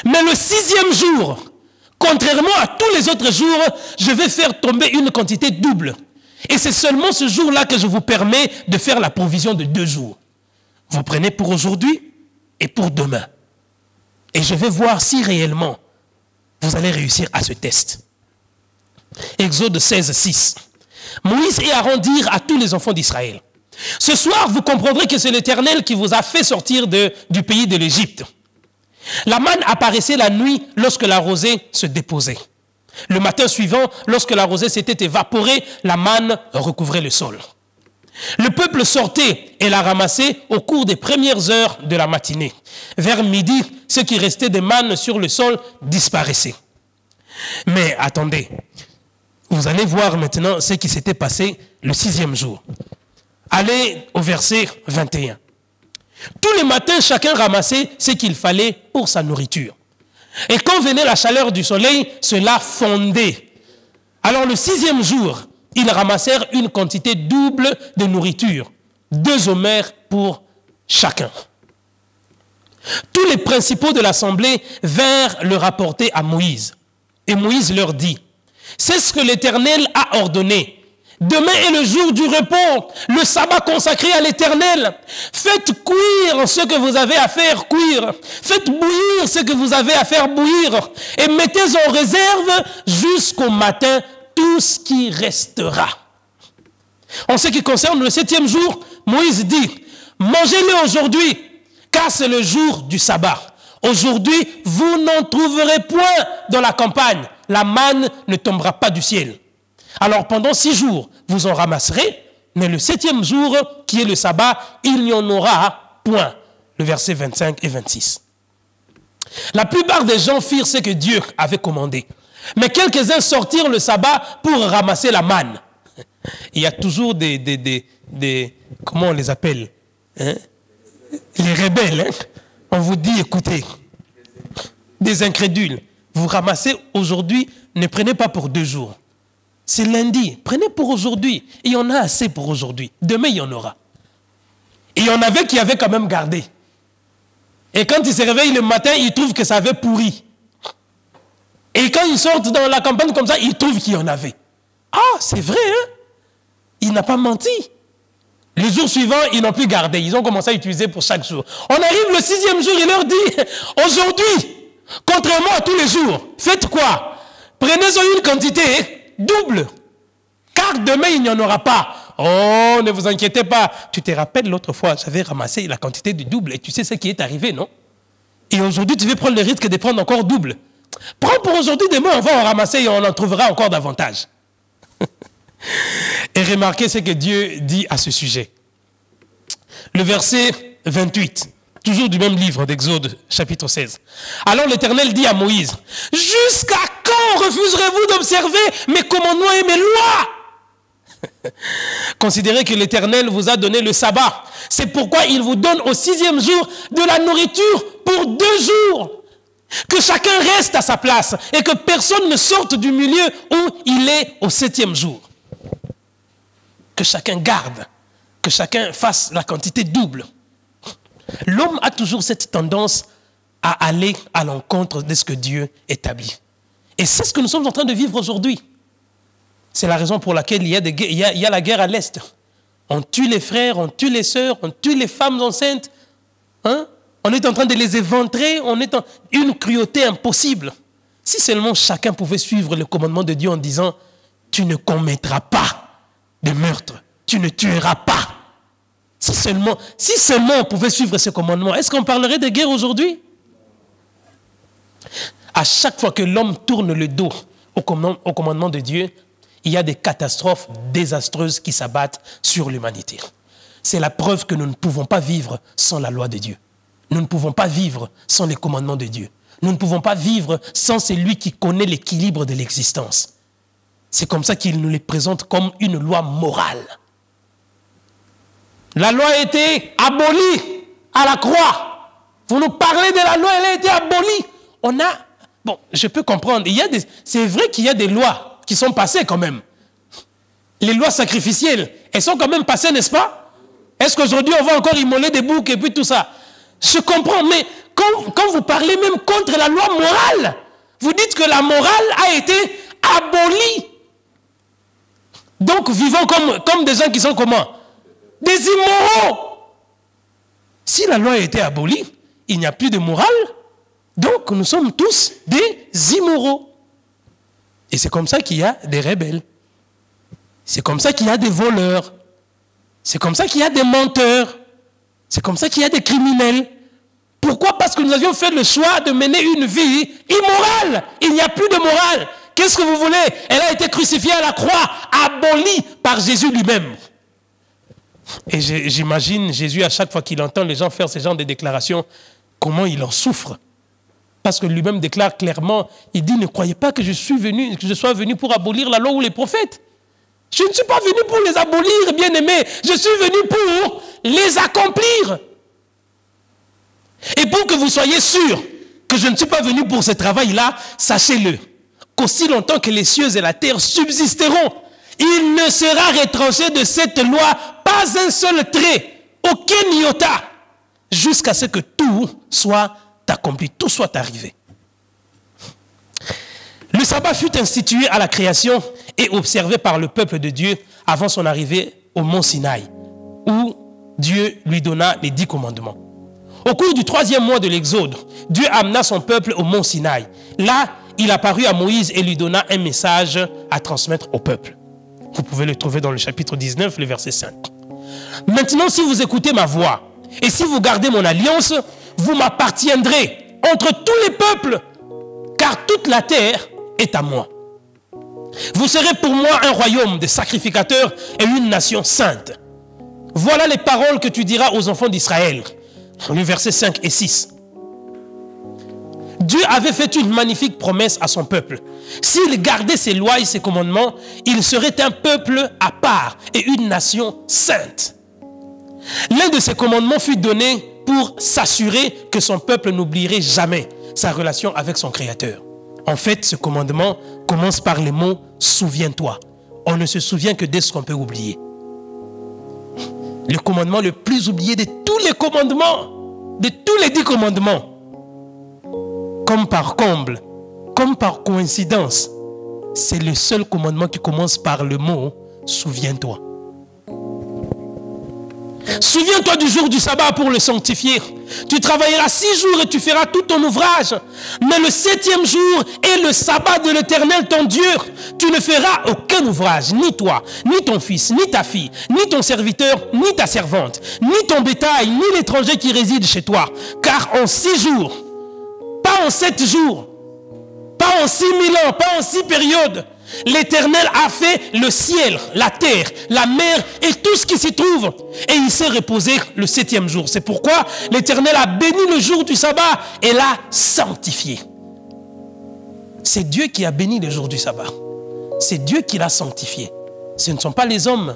S4: Mais le 6e jour, contrairement à tous les autres jours, je vais faire tomber une quantité double. Et c'est seulement ce jour-là que je vous permets de faire la provision de 2 jours. Vous prenez pour aujourd'hui et pour demain. Et je vais voir si réellement vous allez réussir à ce test. Exode 16, 6. Moïse et Aaron dirent à tous les enfants d'Israël: ce soir, vous comprendrez que c'est l'Éternel qui vous a fait sortir du pays de l'Égypte. La manne apparaissait la nuit lorsque la rosée se déposait. Le matin suivant, lorsque la rosée s'était évaporée, la manne recouvrait le sol. Le peuple sortait et la ramassait au cours des premières heures de la matinée. Vers midi, ce qui restait de manne sur le sol disparaissait. Mais attendez, vous allez voir maintenant ce qui s'était passé le 6e jour. Allez au verset 21. Tous les matins, chacun ramassait ce qu'il fallait pour sa nourriture. Et quand venait la chaleur du soleil, cela fondait. Alors le 6e jour, ils ramassèrent une quantité double de nourriture, 2 omers pour chacun. Tous les principaux de l'assemblée vinrent le rapporter à Moïse. Et Moïse leur dit: c'est ce que l'Éternel a ordonné. Demain est le jour du repos, le sabbat consacré à l'Éternel. Faites cuire ce que vous avez à faire cuire. Faites bouillir ce que vous avez à faire bouillir. Et mettez en réserve jusqu'au matin tout ce qui restera. En ce qui concerne le 7e jour, Moïse dit: mangez-le aujourd'hui, car c'est le jour du sabbat. Aujourd'hui, vous n'en trouverez point dans la campagne. La manne ne tombera pas du ciel. Alors pendant 6 jours, vous en ramasserez, mais le 7e jour, qui est le sabbat, il n'y en aura point. Le verset 25 et 26. La plupart des gens firent ce que Dieu avait commandé. Mais quelques-uns sortirent le sabbat pour ramasser la manne. Il y a toujours des comment on les appelle, hein? Les rebelles. Hein? On vous dit, écoutez, des incrédules. Vous ramassez aujourd'hui, ne prenez pas pour 2 jours. C'est lundi, prenez pour aujourd'hui. Il y en a assez pour aujourd'hui. Demain, il y en aura. Et il y en avait qui avaient quand même gardé. Et quand ils se réveillent le matin, ils trouvent que ça avait pourri. Et quand ils sortent dans la campagne comme ça, ils trouvent qu'il y en avait. Ah, c'est vrai, hein? Il n'a pas menti. Les jours suivants, ils n'ont plus gardé. Ils ont commencé à utiliser pour chaque jour. On arrive le 6e jour, il leur dit: aujourd'hui, contrairement à tous les jours, faites quoi? Prenez-en une quantité double, car demain il n'y en aura pas. Oh, ne vous inquiétez pas. Tu te rappelles l'autre fois, j'avais ramassé la quantité du double et tu sais ce qui est arrivé, non? Et aujourd'hui, tu veux prendre le risque de prendre encore double. Prends pour aujourd'hui, demain on va en ramasser et on en trouvera encore davantage. Et remarquez ce que Dieu dit à ce sujet. Le verset 28, toujours du même livre d'Exode, chapitre 16. Alors l'Éternel dit à Moïse: jusqu'à quand refuserez-vous d'observer mes commandements et mes lois? Considérez que l'Éternel vous a donné le sabbat. C'est pourquoi il vous donne au 6e jour de la nourriture pour 2 jours. Que chacun reste à sa place et que personne ne sorte du milieu où il est au 7e jour. Que chacun garde, que chacun fasse la quantité double. L'homme a toujours cette tendance à aller à l'encontre de ce que Dieu établit. Et c'est ce que nous sommes en train de vivre aujourd'hui. C'est la raison pour laquelle il y a la guerre à l'Est. On tue les frères, on tue les sœurs, on tue les femmes enceintes. Hein? On est en train de les éventrer, on est en une cruauté impossible. Si seulement chacun pouvait suivre le commandement de Dieu en disant: tu ne commettras pas de meurtre, tu ne tueras pas. Si seulement on pouvait suivre ce commandement, est-ce qu'on parlerait de guerre aujourd'hui? À chaque fois que l'homme tourne le dos au commandement de Dieu, il y a des catastrophes désastreuses qui s'abattent sur l'humanité. C'est la preuve que nous ne pouvons pas vivre sans la loi de Dieu. Nous ne pouvons pas vivre sans les commandements de Dieu. Nous ne pouvons pas vivre sans celui qui connaît l'équilibre de l'existence. C'est comme ça qu'il nous les présente comme une loi morale. La loi a été abolie à la croix. Vous nous parlez de la loi, elle a été abolie. On a... Bon, je peux comprendre. C'est vrai qu'il y a des lois qui sont passées quand même. Les lois sacrificielles, elles sont quand même passées, n'est-ce pas? Est-ce qu'aujourd'hui, on va encore immoler des boucs et puis tout ça? Je comprends, mais quand vous parlez même contre la loi morale, vous dites que la morale a été abolie. Donc, vivons comme des gens qui sont comment? Des immoraux. Si la loi a été abolie, il n'y a plus de morale. Donc, nous sommes tous des immoraux. Et c'est comme ça qu'il y a des rebelles. C'est comme ça qu'il y a des voleurs. C'est comme ça qu'il y a des menteurs. C'est comme ça qu'il y a des criminels. Pourquoi? Parce que nous avions fait le choix de mener une vie immorale. Il n'y a plus de morale. Qu'est-ce que vous voulez? Elle a été crucifiée à la croix, abolie par Jésus lui-même. Et j'imagine Jésus, à chaque fois qu'il entend les gens faire ce genre de déclarations, comment il en souffre. Parce que lui-même déclare clairement, il dit, ne croyez pas que je sois venu pour abolir la loi ou les prophètes. Je ne suis pas venu pour les abolir, bien-aimés. Je suis venu pour les accomplir. Et pour que vous soyez sûrs que je ne suis pas venu pour ce travail-là, sachez-le, qu'aussi longtemps que les cieux et la terre subsisteront, il ne sera retranché de cette loi pas un seul trait, aucun iota, jusqu'à ce que tout soit accompli, tout soit arrivé. Le sabbat fut institué à la création et observé par le peuple de Dieu avant son arrivée au mont Sinaï, où Dieu lui donna les 10 commandements. Au cours du 3e mois de l'Exode, Dieu amena son peuple au mont Sinaï. Là, il apparut à Moïse et lui donna un message à transmettre au peuple. Vous pouvez le trouver dans le chapitre 19, le verset 5. Maintenant, si vous écoutez ma voix et si vous gardez mon alliance, vous m'appartiendrez entre tous les peuples, car toute la terre est à moi. Vous serez pour moi un royaume de sacrificateurs et une nation sainte. Voilà les paroles que tu diras aux enfants d'Israël. Le verset 5 et 6. Dieu avait fait une magnifique promesse à son peuple. S'il gardait ses lois et ses commandements, il serait un peuple à part et une nation sainte. L'un de ces commandements fut donné pour s'assurer que son peuple n'oublierait jamais sa relation avec son Créateur. En fait, ce commandement commence par les mots « souviens-toi ». On ne se souvient que de ce qu'on peut oublier. Le commandement le plus oublié de tous les commandements, de tous les 10 commandements, comme par comble, comme par coïncidence, c'est le seul commandement qui commence par le mot « souviens-toi ». Souviens-toi du jour du sabbat pour le sanctifier. Tu travailleras 6 jours et tu feras tout ton ouvrage. Mais le 7e jour est le sabbat de l'Éternel ton Dieu. Tu ne feras aucun ouvrage, ni toi, ni ton fils, ni ta fille, ni ton serviteur, ni ta servante, ni ton bétail, ni l'étranger qui réside chez toi. Car en 6 jours, pas en 7 jours, pas en 6 000 ans, pas en 6 périodes, l'Éternel a fait le ciel, la terre, la mer et tout ce qui s'y trouve. Et il s'est reposé le 7e jour. C'est pourquoi l'Éternel a béni le jour du sabbat et l'a sanctifié. C'est Dieu qui a béni le jour du sabbat. C'est Dieu qui l'a sanctifié. Ce ne sont pas les hommes.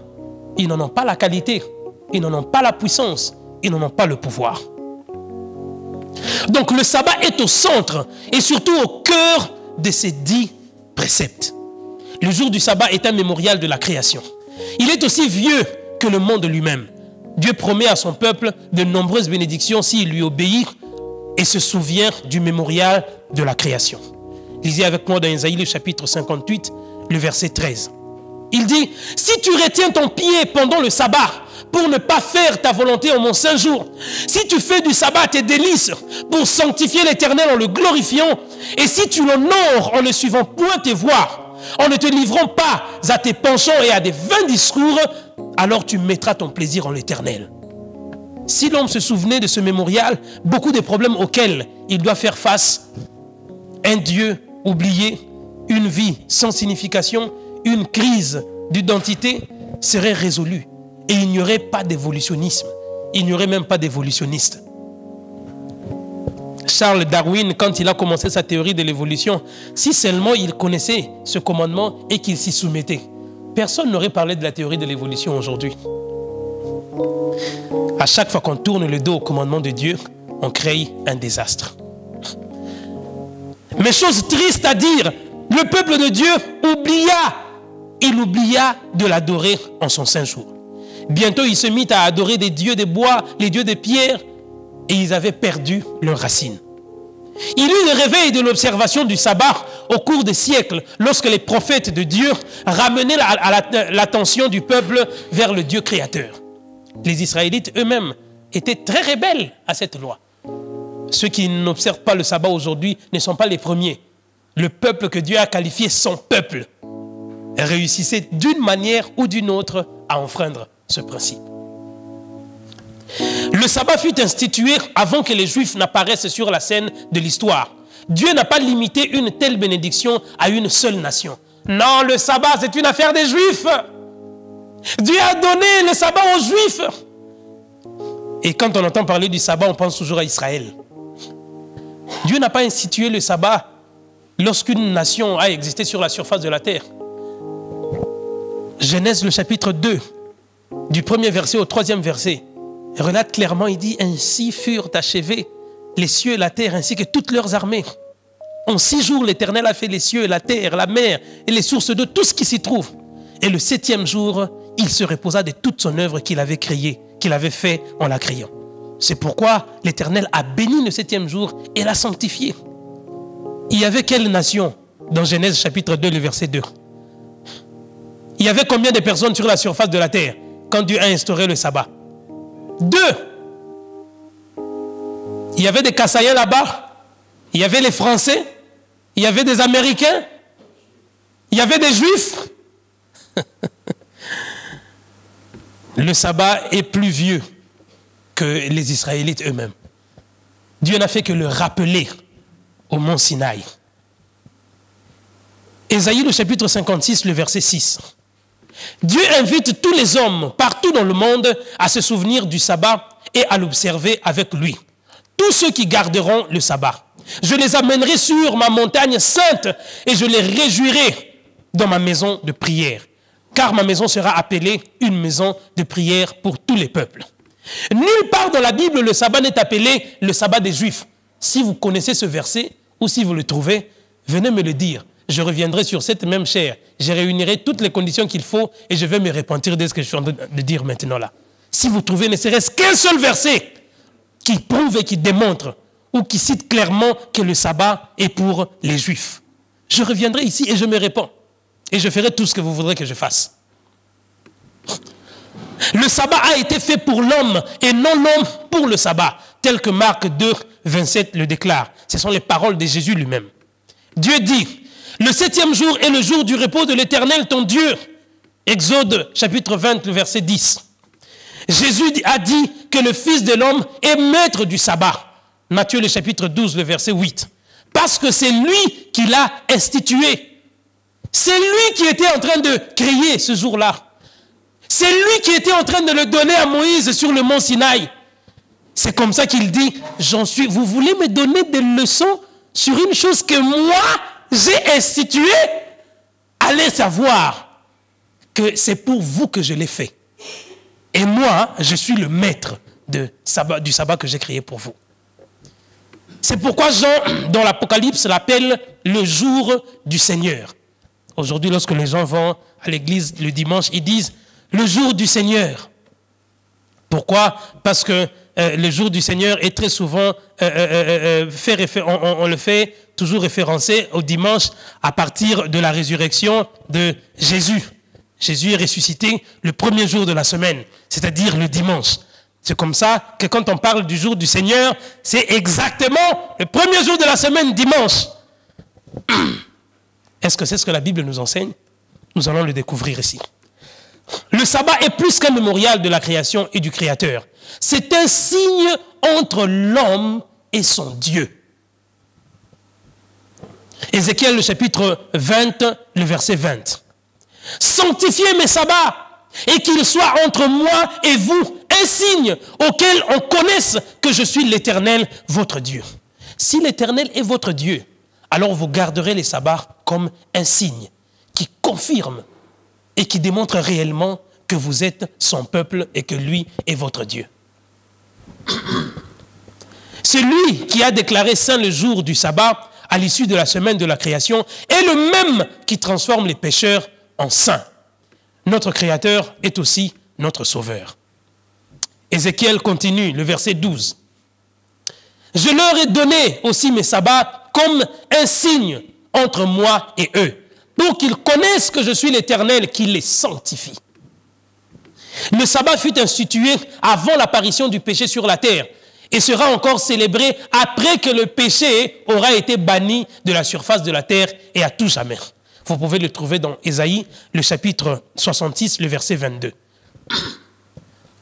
S4: Ils n'en ont pas la qualité. Ils n'en ont pas la puissance. Ils n'en ont pas le pouvoir. Donc le sabbat est au centre et surtout au cœur de ces 10 préceptes. Le jour du sabbat est un mémorial de la création. Il est aussi vieux que le monde lui-même. Dieu promet à son peuple de nombreuses bénédictions s'il lui obéit et se souvient du mémorial de la création. Lisez avec moi dans Ésaïe le chapitre 58, le verset 13. Il dit, « Si tu retiens ton pied pendant le sabbat pour ne pas faire ta volonté en mon saint jour, si tu fais du sabbat tes délices pour sanctifier l'Éternel en le glorifiant, et si tu l'honores en ne suivant point tes voies, en ne te livrant pas à tes penchants et à des vains discours, alors tu mettras ton plaisir en l'Éternel. » Si l'homme se souvenait de ce mémorial, beaucoup de problèmes auxquels il doit faire face, un Dieu oublié, une vie sans signification, une crise d'identité serait résolue. Et il n'y aurait pas d'évolutionnisme. Il n'y aurait même pas d'évolutionniste. Charles Darwin, quand il a commencé sa théorie de l'évolution, si seulement il connaissait ce commandement et qu'il s'y soumettait, personne n'aurait parlé de la théorie de l'évolution aujourd'hui. À chaque fois qu'on tourne le dos au commandement de Dieu, on crée un désastre. Mais chose triste à dire, le peuple de Dieu oublia de l'adorer en son saint jour. Bientôt, il se mit à adorer des dieux des bois, les dieux des pierres, et ils avaient perdu leurs racines. Il y eut le réveil de l'observation du sabbat au cours des siècles, lorsque les prophètes de Dieu ramenaient l'attention du peuple vers le Dieu créateur. Les Israélites eux-mêmes étaient très rebelles à cette loi. Ceux qui n'observent pas le sabbat aujourd'hui ne sont pas les premiers. Le peuple que Dieu a qualifié son peuple réussissait d'une manière ou d'une autre à enfreindre ce principe. Le sabbat fut institué avant que les Juifs n'apparaissent sur la scène de l'histoire. Dieu n'a pas limité une telle bénédiction à une seule nation. Non, le sabbat, c'est une affaire des Juifs. Dieu a donné le sabbat aux Juifs. Et quand on entend parler du sabbat, on pense toujours à Israël. Dieu n'a pas institué le sabbat lorsqu'une nation a existé sur la surface de la terre. Genèse, le chapitre 2, du 1er verset au 3e verset, relate clairement, il dit « Ainsi furent achevés les cieux et la terre, ainsi que toutes leurs armées. En 6 jours, l'Éternel a fait les cieux et la terre, la mer et les sources d'eau, tout ce qui s'y trouve. Et le 7e jour, il se reposa de toute son œuvre qu'il avait créée, qu'il avait fait en la créant. C'est pourquoi l'Éternel a béni le 7e jour et l'a sanctifié. » Il y avait quelle nation dans Genèse chapitre 2, le verset 2? Il y avait combien de personnes sur la surface de la terre quand Dieu a instauré le sabbat? 2. Il y avait des Kassaïens là-bas, il y avait les Français, il y avait des Américains, il y avait des Juifs. Le sabbat est plus vieux que les Israélites eux-mêmes. Dieu n'a fait que le rappeler au mont Sinaï. Ésaïe, le chapitre 56, le verset 6. Dieu invite tous les hommes partout dans le monde à se souvenir du sabbat et à l'observer avec lui. Tous ceux qui garderont le sabbat. Je les amènerai sur ma montagne sainte et je les réjouirai dans ma maison de prière. Car ma maison sera appelée une maison de prière pour tous les peuples. Nulle part dans la Bible, le sabbat n'est appelé le sabbat des Juifs. Si vous connaissez ce verset, ou si vous le trouvez, venez me le dire. Je reviendrai sur cette même chair. Je réunirai toutes les conditions qu'il faut et je vais me repentir de ce que je suis en train de dire maintenant là. Si vous trouvez ne serait-ce qu'un seul verset qui prouve et qui démontre ou qui cite clairement que le sabbat est pour les Juifs, je reviendrai ici et je me réponds. Et je ferai tout ce que vous voudrez que je fasse. Le sabbat a été fait pour l'homme et non l'homme pour le sabbat, tel que Marc 2, 27 le déclare. Ce sont les paroles de Jésus lui-même. Dieu dit, le 7e jour est le jour du repos de l'Éternel ton Dieu. Exode chapitre 20, le verset 10. Jésus a dit que le Fils de l'homme est maître du sabbat. Matthieu le chapitre 12, le verset 8. Parce que c'est lui qui l'a institué. C'est lui qui était en train de créer ce jour-là. C'est lui qui était en train de le donner à Moïse sur le mont Sinaï. C'est comme ça qu'il dit, vous voulez me donner des leçons sur une chose que moi, j'ai instituée? Allez savoir que c'est pour vous que je l'ai fait. Et moi, je suis le maître du sabbat que j'ai créé pour vous. C'est pourquoi Jean, dans l'Apocalypse, l'appelle le jour du Seigneur. Aujourd'hui, lorsque les gens vont à l'église le dimanche, ils disent le jour du Seigneur. Pourquoi? Parce que le jour du Seigneur est très souvent on le fait toujours référencer au dimanche à partir de la résurrection de Jésus. Jésus est ressuscité le premier jour de la semaine, c'est-à-dire le dimanche. C'est comme ça que quand on parle du jour du Seigneur, c'est exactement le premier jour de la semaine, dimanche. Est-ce que c'est ce que la Bible nous enseigne? Nous allons le découvrir ici. Le sabbat est plus qu'un mémorial de la création et du Créateur. C'est un signe entre l'homme et son Dieu. Ézéchiel, le chapitre 20, le verset 20. Sanctifiez mes sabbats et qu'ils soient entre moi et vous un signe auquel on connaisse que je suis l'Éternel, votre Dieu. Si l'Éternel est votre Dieu, alors vous garderez les sabbats comme un signe qui confirme et qui démontre réellement que vous êtes son peuple et que lui est votre Dieu. C'est lui qui a déclaré saint le jour du sabbat à l'issue de la semaine de la création est le même qui transforme les pécheurs en saints. Notre Créateur est aussi notre Sauveur. Ézéchiel continue, le verset 12. Je leur ai donné aussi mes sabbats comme un signe entre moi et eux, pour qu'ils connaissent que je suis l'Éternel qui les sanctifie. Le sabbat fut institué avant l'apparition du péché sur la terre et sera encore célébré après que le péché aura été banni de la surface de la terre et à tout jamais. Vous pouvez le trouver dans Ésaïe, le chapitre 66, le verset 22.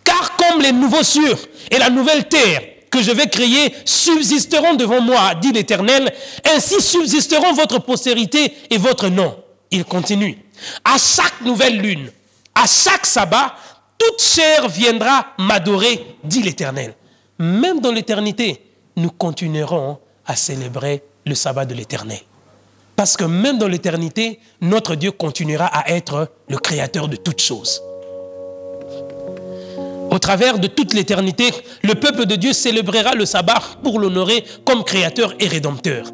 S4: Car comme les nouveaux cieux et la nouvelle terre que je vais créer subsisteront devant moi, dit l'Éternel, ainsi subsisteront votre postérité et votre nom. Il continue. À chaque nouvelle lune, à chaque sabbat, toute chair viendra m'adorer, dit l'Éternel. Même dans l'éternité, nous continuerons à célébrer le sabbat de l'Éternel. Parce que même dans l'éternité, notre Dieu continuera à être le créateur de toutes choses. Au travers de toute l'éternité, le peuple de Dieu célébrera le sabbat pour l'honorer comme créateur et rédempteur.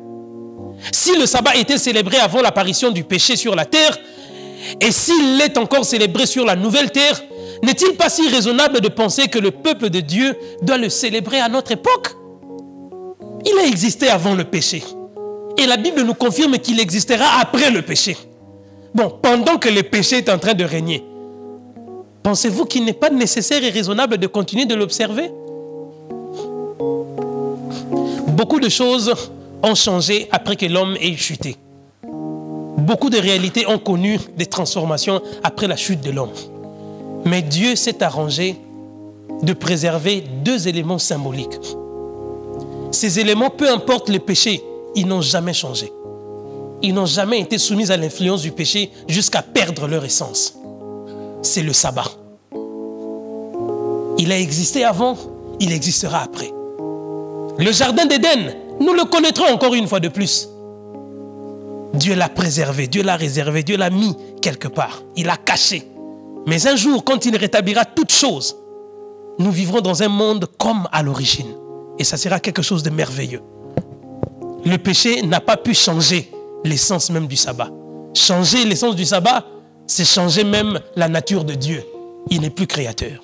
S4: Si le sabbat était célébré avant l'apparition du péché sur la terre, et s'il est encore célébré sur la nouvelle terre, n'est-il pas si raisonnable de penser que le peuple de Dieu doit le célébrer à notre époque? Il a existé avant le péché. Et la Bible nous confirme qu'il existera après le péché. Bon, pendant que le péché est en train de régner, pensez-vous qu'il n'est pas nécessaire et raisonnable de continuer de l'observer? Beaucoup de choses ont changé après que l'homme ait chuté. Beaucoup de réalités ont connu des transformations après la chute de l'homme. Mais Dieu s'est arrangé de préserver deux éléments symboliques. Ces éléments, peu importe le péché, ils n'ont jamais changé. Ils n'ont jamais été soumis à l'influence du péché jusqu'à perdre leur essence. C'est le sabbat. Il a existé avant, il existera après. Le jardin d'Éden, nous le connaîtrons encore une fois de plus. Dieu l'a préservé, Dieu l'a réservé, Dieu l'a mis quelque part. Il l'a caché. Mais un jour, quand il rétablira toutes choses, nous vivrons dans un monde comme à l'origine. Et ça sera quelque chose de merveilleux. Le péché n'a pas pu changer l'essence même du sabbat. Changer l'essence du sabbat, c'est changer même la nature de Dieu. Il n'est plus créateur.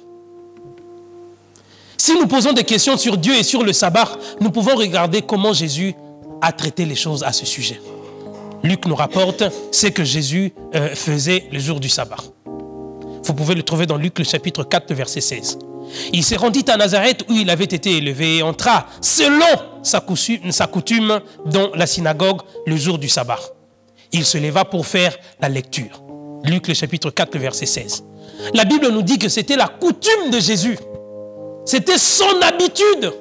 S4: Si nous posons des questions sur Dieu et sur le sabbat, nous pouvons regarder comment Jésus a traité les choses à ce sujet. Luc nous rapporte ce que Jésus faisait le jour du sabbat. Vous pouvez le trouver dans Luc, le chapitre 4, verset 16. Il se rendit à Nazareth où il avait été élevé et entra selon sa coutume dans la synagogue le jour du sabbat. Il se leva pour faire la lecture. Luc, le chapitre 4, verset 16. La Bible nous dit que c'était la coutume de Jésus. C'était son habitude.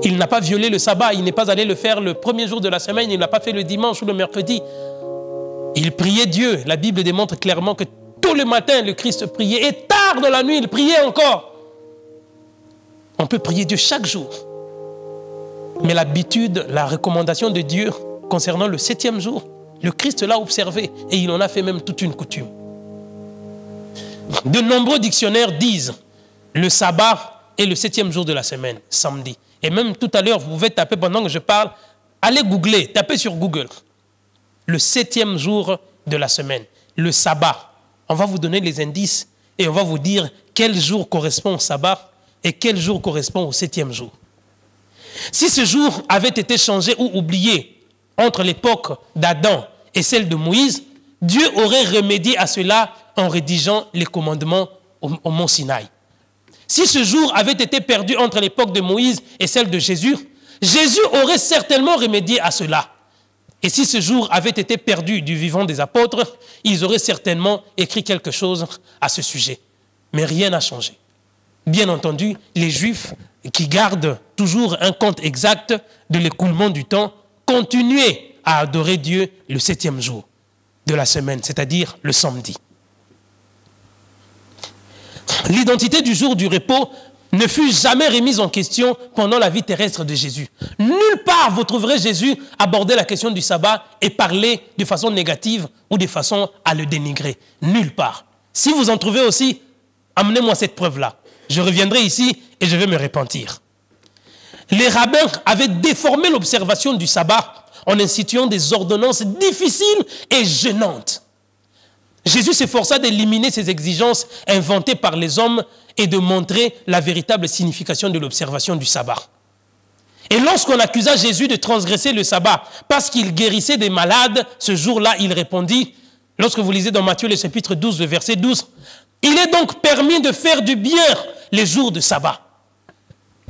S4: Il n'a pas violé le sabbat, il n'est pas allé le faire le premier jour de la semaine, il ne l'a pas fait le dimanche ou le mercredi. Il priait Dieu. La Bible démontre clairement que tout le matin, le Christ priait et tard dans la nuit, il priait encore. On peut prier Dieu chaque jour. Mais l'habitude, la recommandation de Dieu concernant le 7e jour, le Christ l'a observé et il en a fait même toute une coutume. De nombreux dictionnaires disent le sabbat est le 7e jour de la semaine, samedi. Et même tout à l'heure, vous pouvez taper pendant que je parle, allez googler, tapez sur Google. Le 7e jour de la semaine, le sabbat. On va vous donner les indices et on va vous dire quel jour correspond au sabbat et quel jour correspond au 7e jour. Si ce jour avait été changé ou oublié entre l'époque d'Adam et celle de Moïse, Dieu aurait remédié à cela en rédigeant les commandements au mont Sinaï. Si ce jour avait été perdu entre l'époque de Moïse et celle de Jésus, Jésus aurait certainement remédié à cela. Et si ce jour avait été perdu du vivant des apôtres, ils auraient certainement écrit quelque chose à ce sujet. Mais rien n'a changé. Bien entendu, les Juifs qui gardent toujours un compte exact de l'écoulement du temps continuaient à adorer Dieu le 7e jour de la semaine, c'est-à-dire le samedi. L'identité du jour du repos ne fut jamais remise en question pendant la vie terrestre de Jésus. Nulle part vous trouverez Jésus aborder la question du sabbat et parler de façon négative ou de façon à le dénigrer. Nulle part. Si vous en trouvez aussi, amenez-moi cette preuve-là. Je reviendrai ici et je vais me repentir. Les rabbins avaient déformé l'observation du sabbat en instituant des ordonnances difficiles et gênantes. Jésus s'efforça d'éliminer ces exigences inventées par les hommes et de montrer la véritable signification de l'observation du sabbat. Et lorsqu'on accusa Jésus de transgresser le sabbat parce qu'il guérissait des malades, ce jour-là, il répondit, lorsque vous lisez dans Matthieu le chapitre 12, le verset 12, « Il est donc permis de faire du bien les jours de sabbat. »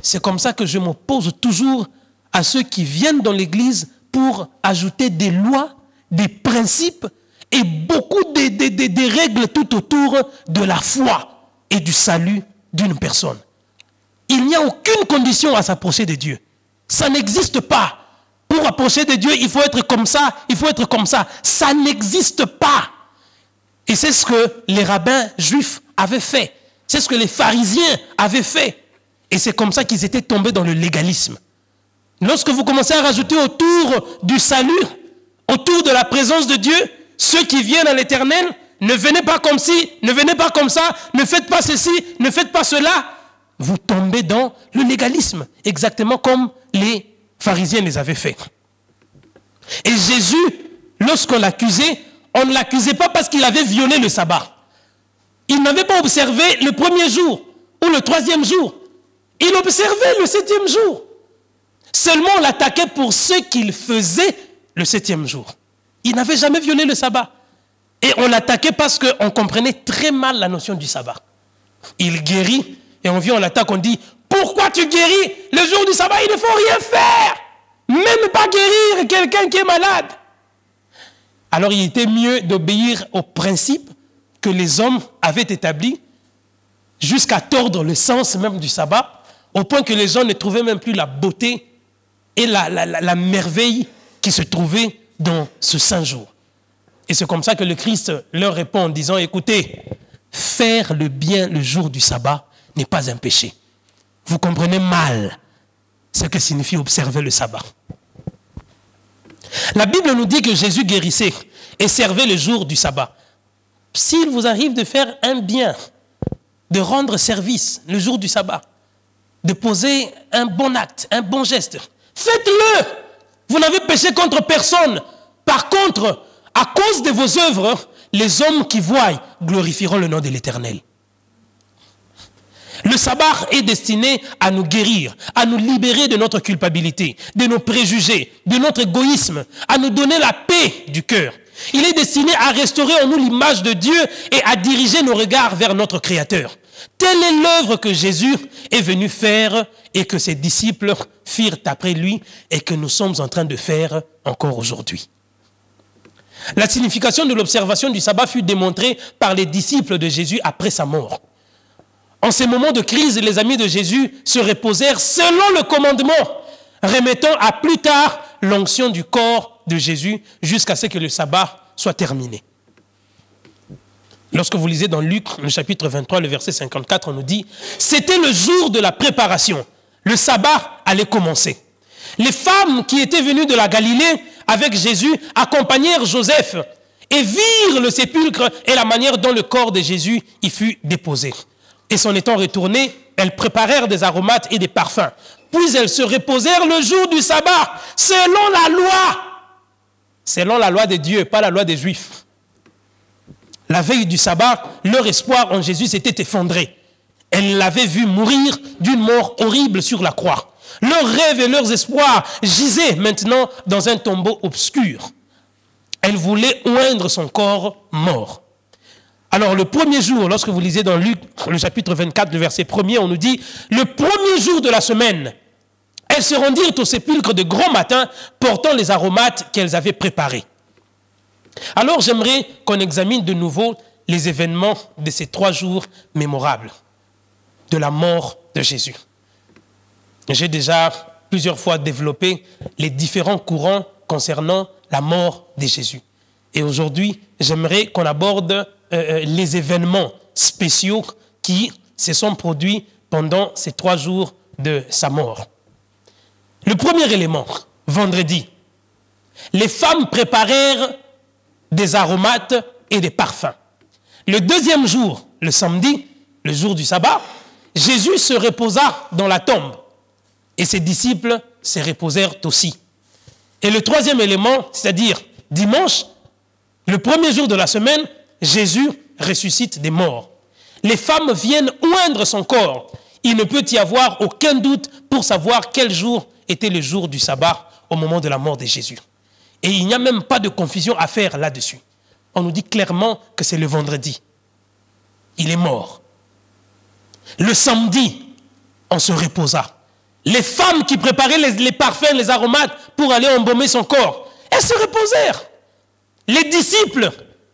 S4: C'est comme ça que je m'oppose toujours à ceux qui viennent dans l'église pour ajouter des lois, des principes et beaucoup de règles tout autour de la foi et du salut d'une personne. Il n'y a aucune condition à s'approcher de Dieu. Ça n'existe pas. Pour approcher de Dieu, il faut être comme ça, il faut être comme ça. Ça n'existe pas. Et c'est ce que les rabbins juifs avaient fait. C'est ce que les pharisiens avaient fait. Et c'est comme ça qu'ils étaient tombés dans le légalisme. Lorsque vous commencez à rajouter autour du salut, autour de la présence de Dieu, ceux qui viennent à l'Éternel, ne venez pas comme ci, ne venez pas comme ça, ne faites pas ceci, ne faites pas cela. Vous tombez dans le légalisme, exactement comme les pharisiens les avaient fait. Et Jésus, lorsqu'on l'accusait, on ne l'accusait pas parce qu'il avait violé le sabbat. Il n'avait pas observé le premier jour ou le troisième jour. Il observait le septième jour. Seulement on l'attaquait pour ce qu'il faisait le septième jour. Il n'avait jamais violé le sabbat. Et on l'attaquait parce qu'on comprenait très mal la notion du sabbat. Il guérit et on vient, on l'attaque, on dit « Pourquoi tu guéris? Le jour du sabbat, il ne faut rien faire. Même pas guérir quelqu'un qui est malade. » Alors il était mieux d'obéir aux principes que les hommes avaient établis jusqu'à tordre le sens même du sabbat, au point que les gens ne trouvaient même plus la beauté et la merveille qui se trouvait dans ce saint jour. Et c'est comme ça que le Christ leur répond en disant, écoutez, faire le bien le jour du sabbat n'est pas un péché. Vous comprenez mal ce que signifie observer le sabbat. La Bible nous dit que Jésus guérissait et servait le jour du sabbat. S'il vous arrive de faire un bien, de rendre service le jour du sabbat, de poser un bon acte, un bon geste, faites-le. Vous n'avez péché contre personne. Par contre, à cause de vos œuvres, les hommes qui voient glorifieront le nom de l'Éternel. Le sabbat est destiné à nous guérir, à nous libérer de notre culpabilité, de nos préjugés, de notre égoïsme, à nous donner la paix du cœur. Il est destiné à restaurer en nous l'image de Dieu et à diriger nos regards vers notre Créateur. Telle est l'œuvre que Jésus est venu faire et que ses disciples firent après lui et que nous sommes en train de faire encore aujourd'hui. La signification de l'observation du sabbat fut démontrée par les disciples de Jésus après sa mort. En ces moments de crise, les amis de Jésus se reposèrent selon le commandement, remettant à plus tard l'onction du corps de Jésus jusqu'à ce que le sabbat soit terminé. Lorsque vous lisez dans Luc, le chapitre 23, le verset 54, on nous dit « C'était le jour de la préparation. Le sabbat allait commencer. Les femmes qui étaient venues de la Galilée avec Jésus accompagnèrent Joseph et virent le sépulcre et la manière dont le corps de Jésus y fut déposé. Et s'en étant retournées, elles préparèrent des aromates et des parfums. Puis elles se reposèrent le jour du sabbat, selon la loi. Selon la loi de Dieu, pas la loi des Juifs. La veille du sabbat, leur espoir en Jésus s'était effondré. Elles l'avaient vu mourir d'une mort horrible sur la croix. Leurs rêves et leurs espoirs gisaient maintenant dans un tombeau obscur. Elles voulaient oindre son corps mort. Alors le premier jour, lorsque vous lisez dans Luc, le chapitre 24, le verset 1er, on nous dit « Le premier jour de la semaine, elles se rendirent au sépulcre de grand matin, portant les aromates qu'elles avaient préparés. » Alors j'aimerais qu'on examine de nouveau les événements de ces 3 jours mémorables de la mort de Jésus. J'ai déjà plusieurs fois développé les différents courants concernant la mort de Jésus. Et aujourd'hui, j'aimerais qu'on aborde les événements spéciaux qui se sont produits pendant ces 3 jours de sa mort. Le premier élément, vendredi, les femmes préparèrent des aromates et des parfums. Le deuxième jour, le samedi, le jour du sabbat, Jésus se reposa dans la tombe et ses disciples se reposèrent aussi. Et le troisième élément, c'est-à-dire dimanche, le premier jour de la semaine, Jésus ressuscite des morts. Les femmes viennent oindre son corps. Il ne peut y avoir aucun doute pour savoir quel jour était le jour du sabbat au moment de la mort de Jésus. Et il n'y a même pas de confusion à faire là-dessus. On nous dit clairement que c'est le vendredi. Il est mort. Le samedi, on se reposa. Les femmes qui préparaient les parfums, les aromates pour aller embaumer son corps, elles se reposèrent. Les disciples,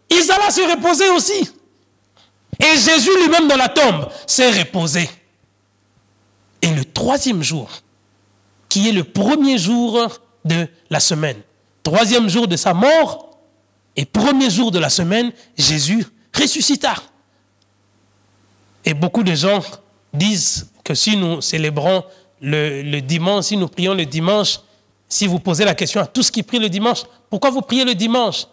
S4: ils allaient se reposer aussi. Et Jésus lui-même dans la tombe s'est reposé. Et le troisième jour, qui est le premier jour de la semaine, troisième jour de sa mort et premier jour de la semaine, Jésus ressuscita. Et beaucoup de gens disent que si nous célébrons le dimanche, si nous prions le dimanche, si vous posez la question à tous qui prient le dimanche, pourquoi vous priez le dimanche?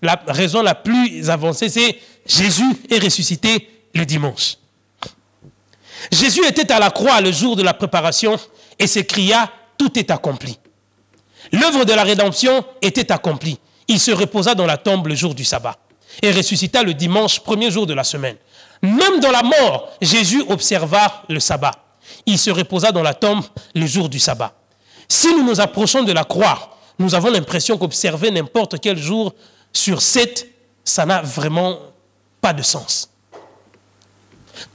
S4: La raison la plus avancée, c'est Jésus est ressuscité le dimanche. Jésus était à la croix le jour de la préparation et s'écria, tout est accompli. L'œuvre de la rédemption était accomplie. Il se reposa dans la tombe le jour du sabbat et ressuscita le dimanche, premier jour de la semaine. Même dans la mort, Jésus observa le sabbat. Il se reposa dans la tombe le jour du sabbat. Si nous nous approchons de la croix, nous avons l'impression qu'observer n'importe quel jour sur 7, ça n'a vraiment pas de sens.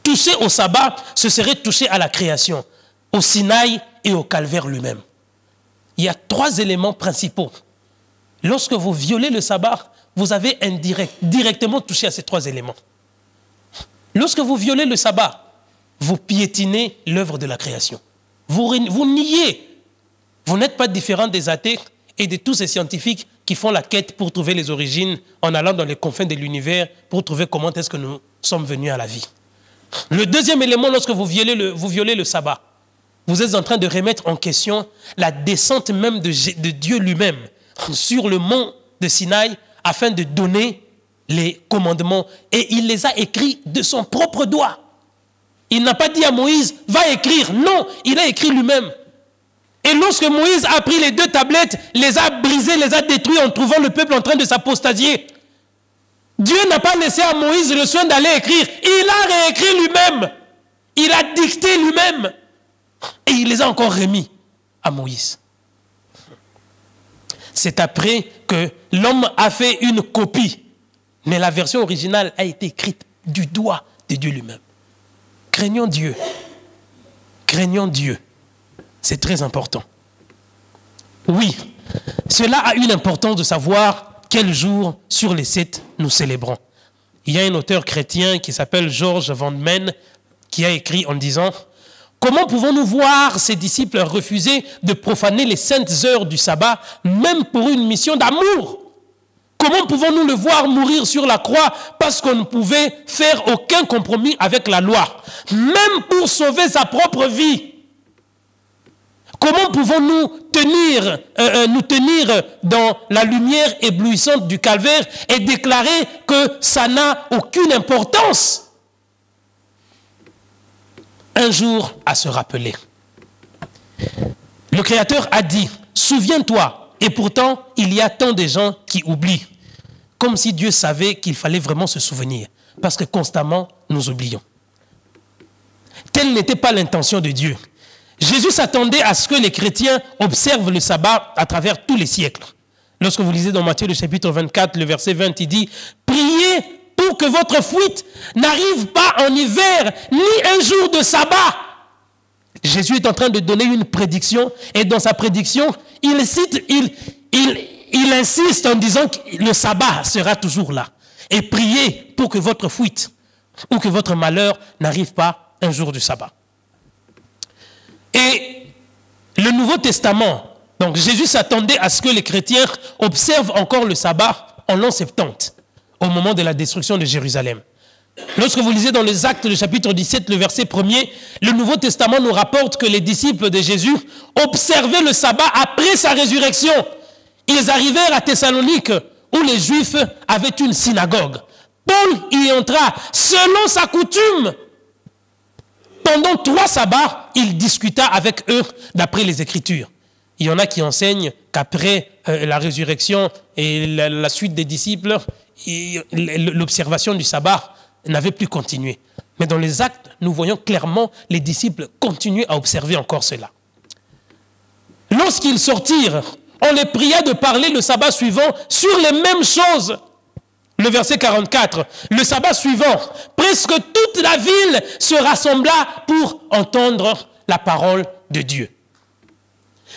S4: Toucher au sabbat, ce serait toucher à la création, au Sinaï et au calvaire lui-même. Il y a 3 éléments principaux. Lorsque vous violez le sabbat, vous avez directement touché à ces 3 éléments. Lorsque vous violez le sabbat, vous piétinez l'œuvre de la création. Vous niez. Vous n'êtes pas différent des athées et de tous ces scientifiques qui font la quête pour trouver les origines en allant dans les confins de l'univers pour trouver comment est-ce que nous sommes venus à la vie. Le deuxième élément, lorsque vous violez le sabbat, vous êtes en train de remettre en question la descente même de Dieu lui-même sur le mont de Sinaï afin de donner les commandements. Et il les a écrits de son propre doigt. Il n'a pas dit à Moïse, va écrire. Non, il a écrit lui-même. Et lorsque Moïse a pris les 2 tablettes, les a brisées, les a détruites en trouvant le peuple en train de s'apostasier, Dieu n'a pas laissé à Moïse le soin d'aller écrire. Il a réécrit lui-même. Il a dicté lui-même. Et il les a encore remis à Moïse. C'est après que l'homme a fait une copie. Mais la version originale a été écrite du doigt de Dieu lui-même. Craignons Dieu. Craignons Dieu. C'est très important. Oui, cela a une importance de savoir quel jour sur les 7 nous célébrons. Il y a un auteur chrétien qui s'appelle George Van Men qui a écrit en disant « Comment pouvons-nous voir ces disciples refuser de profaner les saintes heures du sabbat, même pour une mission d'amour ? Comment pouvons-nous le voir mourir sur la croix parce qu'on ne pouvait faire aucun compromis avec la loi, même pour sauver sa propre vie ? Comment pouvons-nous nous tenir dans la lumière éblouissante du calvaire et déclarer que ça n'a aucune importance ? Un jour à se rappeler. Le Créateur a dit, souviens-toi, et pourtant il y a tant de gens qui oublient. Comme si Dieu savait qu'il fallait vraiment se souvenir, parce que constamment nous oublions. Telle n'était pas l'intention de Dieu. Jésus s'attendait à ce que les chrétiens observent le sabbat à travers tous les siècles. Lorsque vous lisez dans Matthieu le chapitre 24, le verset 20, il dit « Priez pour que votre fuite n'arrive pas en hiver, ni un jour de sabbat. » Jésus est en train de donner une prédiction, et dans sa prédiction, il insiste en disant que le sabbat sera toujours là. Et priez pour que votre fuite ou que votre malheur n'arrive pas un jour du sabbat. Et le Nouveau Testament, donc Jésus s'attendait à ce que les chrétiens observent encore le sabbat en l'an 70, au moment de la destruction de Jérusalem. Lorsque vous lisez dans les Actes, le chapitre 17, le verset 1er, le Nouveau Testament nous rapporte que les disciples de Jésus observaient le sabbat après sa résurrection. Ils arrivèrent à Thessalonique, où les Juifs avaient une synagogue. Paul y entra selon sa coutume. Pendant 3 sabbats, il discuta avec eux d'après les Écritures. Il y en a qui enseignent qu'après la résurrection et la suite des disciples, l'observation du sabbat n'avait plus continué. Mais dans les actes, nous voyons clairement les disciples continuer à observer encore cela. Lorsqu'ils sortirent, on les pria de parler le sabbat suivant sur les mêmes choses. Le verset 44, le sabbat suivant, presque toute la ville se rassembla pour entendre la parole de Dieu.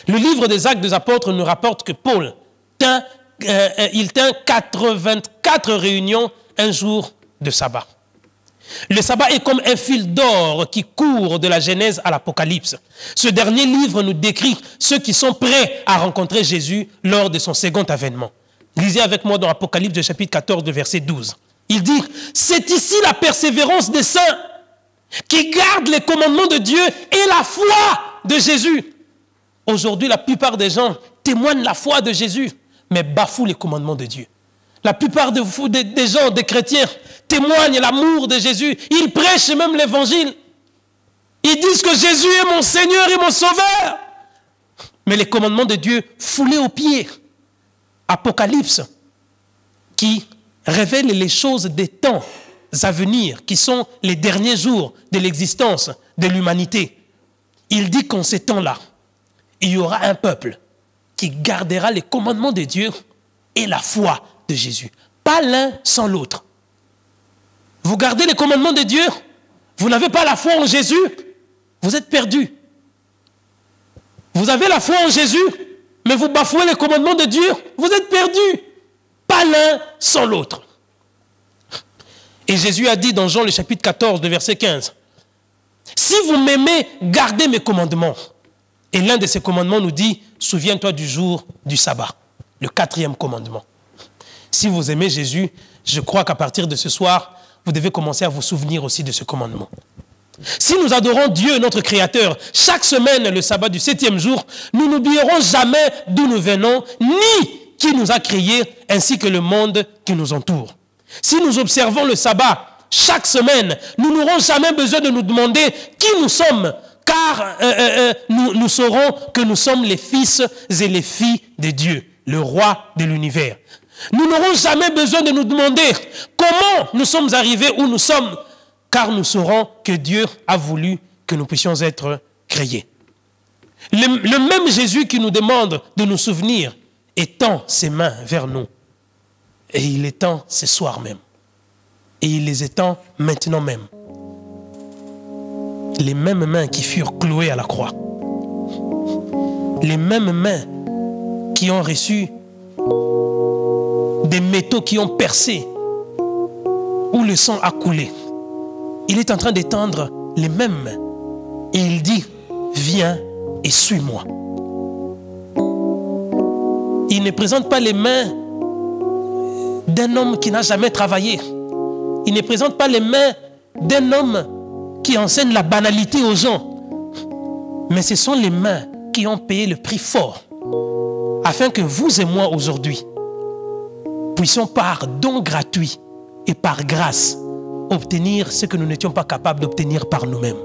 S4: Le livre des Actes des Apôtres nous rapporte que Paul tint 84 réunions un jour de sabbat. Le sabbat est comme un fil d'or qui court de la Genèse à l'Apocalypse. Ce dernier livre nous décrit ceux qui sont prêts à rencontrer Jésus lors de son second avènement. Lisez avec moi dans Apocalypse chapitre 14, verset 12. Il dit, c'est ici la persévérance des saints qui gardent les commandements de Dieu et la foi de Jésus. Aujourd'hui, la plupart des gens témoignent la foi de Jésus, mais bafouent les commandements de Dieu. La plupart des gens, des chrétiens, témoignent l'amour de Jésus. Ils prêchent même l'évangile. Ils disent que Jésus est mon Seigneur et mon Sauveur. Mais les commandements de Dieu foulés aux pieds. Apocalypse, qui révèle les choses des temps à venir, qui sont les derniers jours de l'existence de l'humanité. Il dit qu'en ces temps-là, il y aura un peuple qui gardera les commandements de Dieu et la foi de Jésus. Pas l'un sans l'autre. Vous gardez les commandements de Dieu, vous n'avez pas la foi en Jésus, vous êtes perdu. Vous avez la foi en Jésus, mais vous bafouez les commandements de Dieu, vous êtes perdu. Pas l'un sans l'autre. Et Jésus a dit dans Jean le chapitre 14, verset 15, « Si vous m'aimez, gardez mes commandements. » Et l'un de ces commandements nous dit, « Souviens-toi du jour du sabbat. » Le 4e commandement. Si vous aimez Jésus, je crois qu'à partir de ce soir, vous devez commencer à vous souvenir aussi de ce commandement. Si nous adorons Dieu, notre Créateur, chaque semaine, le sabbat du 7e jour, nous n'oublierons jamais d'où nous venons, ni qui nous a créés, ainsi que le monde qui nous entoure. Si nous observons le sabbat chaque semaine, nous n'aurons jamais besoin de nous demander qui nous sommes, car nous saurons que nous sommes les fils et les filles de Dieu, le roi de l'univers. Nous n'aurons jamais besoin de nous demander comment nous sommes arrivés où nous sommes, car nous saurons que Dieu a voulu que nous puissions être créés. Le même Jésus qui nous demande de nous souvenir étend ses mains vers nous. Et il étend ce soir même. Et il les étend maintenant même. Les mêmes mains qui furent clouées à la croix. Les mêmes mains qui ont reçu des métaux qui ont percé, où le sang a coulé. Il est en train d'étendre les mêmes mains. Et il dit, viens et suis-moi. Il ne présente pas les mains d'un homme qui n'a jamais travaillé. Il ne présente pas les mains d'un homme qui enseigne la banalité aux gens. Mais ce sont les mains qui ont payé le prix fort, afin que vous et moi aujourd'hui puissions par don gratuit et par grâce obtenir ce que nous n'étions pas capables d'obtenir par nous-mêmes.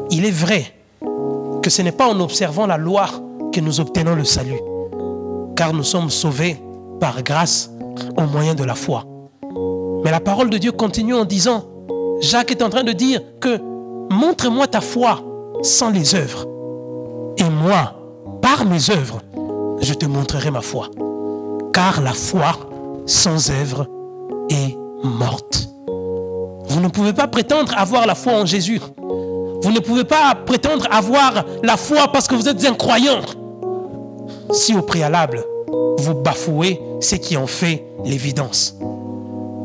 S4: Il est vrai que ce n'est pas en observant la loi que nous obtenons le salut, car nous sommes sauvés par grâce au moyen de la foi. Mais la parole de Dieu continue en disant, Jacques est en train de dire que montre-moi ta foi sans les œuvres, et moi, par mes œuvres, je te montrerai ma foi. Car la foi sans œuvre est morte. Vous ne pouvez pas prétendre avoir la foi en Jésus. Vous ne pouvez pas prétendre avoir la foi parce que vous êtes incroyant. Si au préalable, vous bafouez ce qui en fait l'évidence.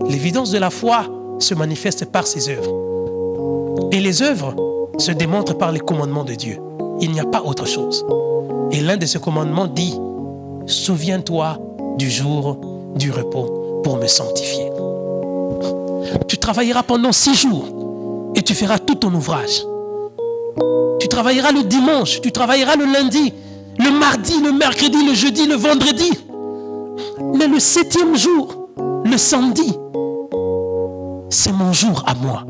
S4: L'évidence de la foi se manifeste par ses œuvres. Et les œuvres se démontrent par les commandements de Dieu. Il n'y a pas autre chose. Et l'un de ces commandements dit, souviens-toi du jour du repos pour me sanctifier. Tu travailleras pendant 6 jours et tu feras tout ton ouvrage. Tu travailleras le dimanche, tu travailleras le lundi, le mardi, le mercredi, le jeudi, le vendredi. Mais le 7e jour, le samedi, c'est mon jour à moi.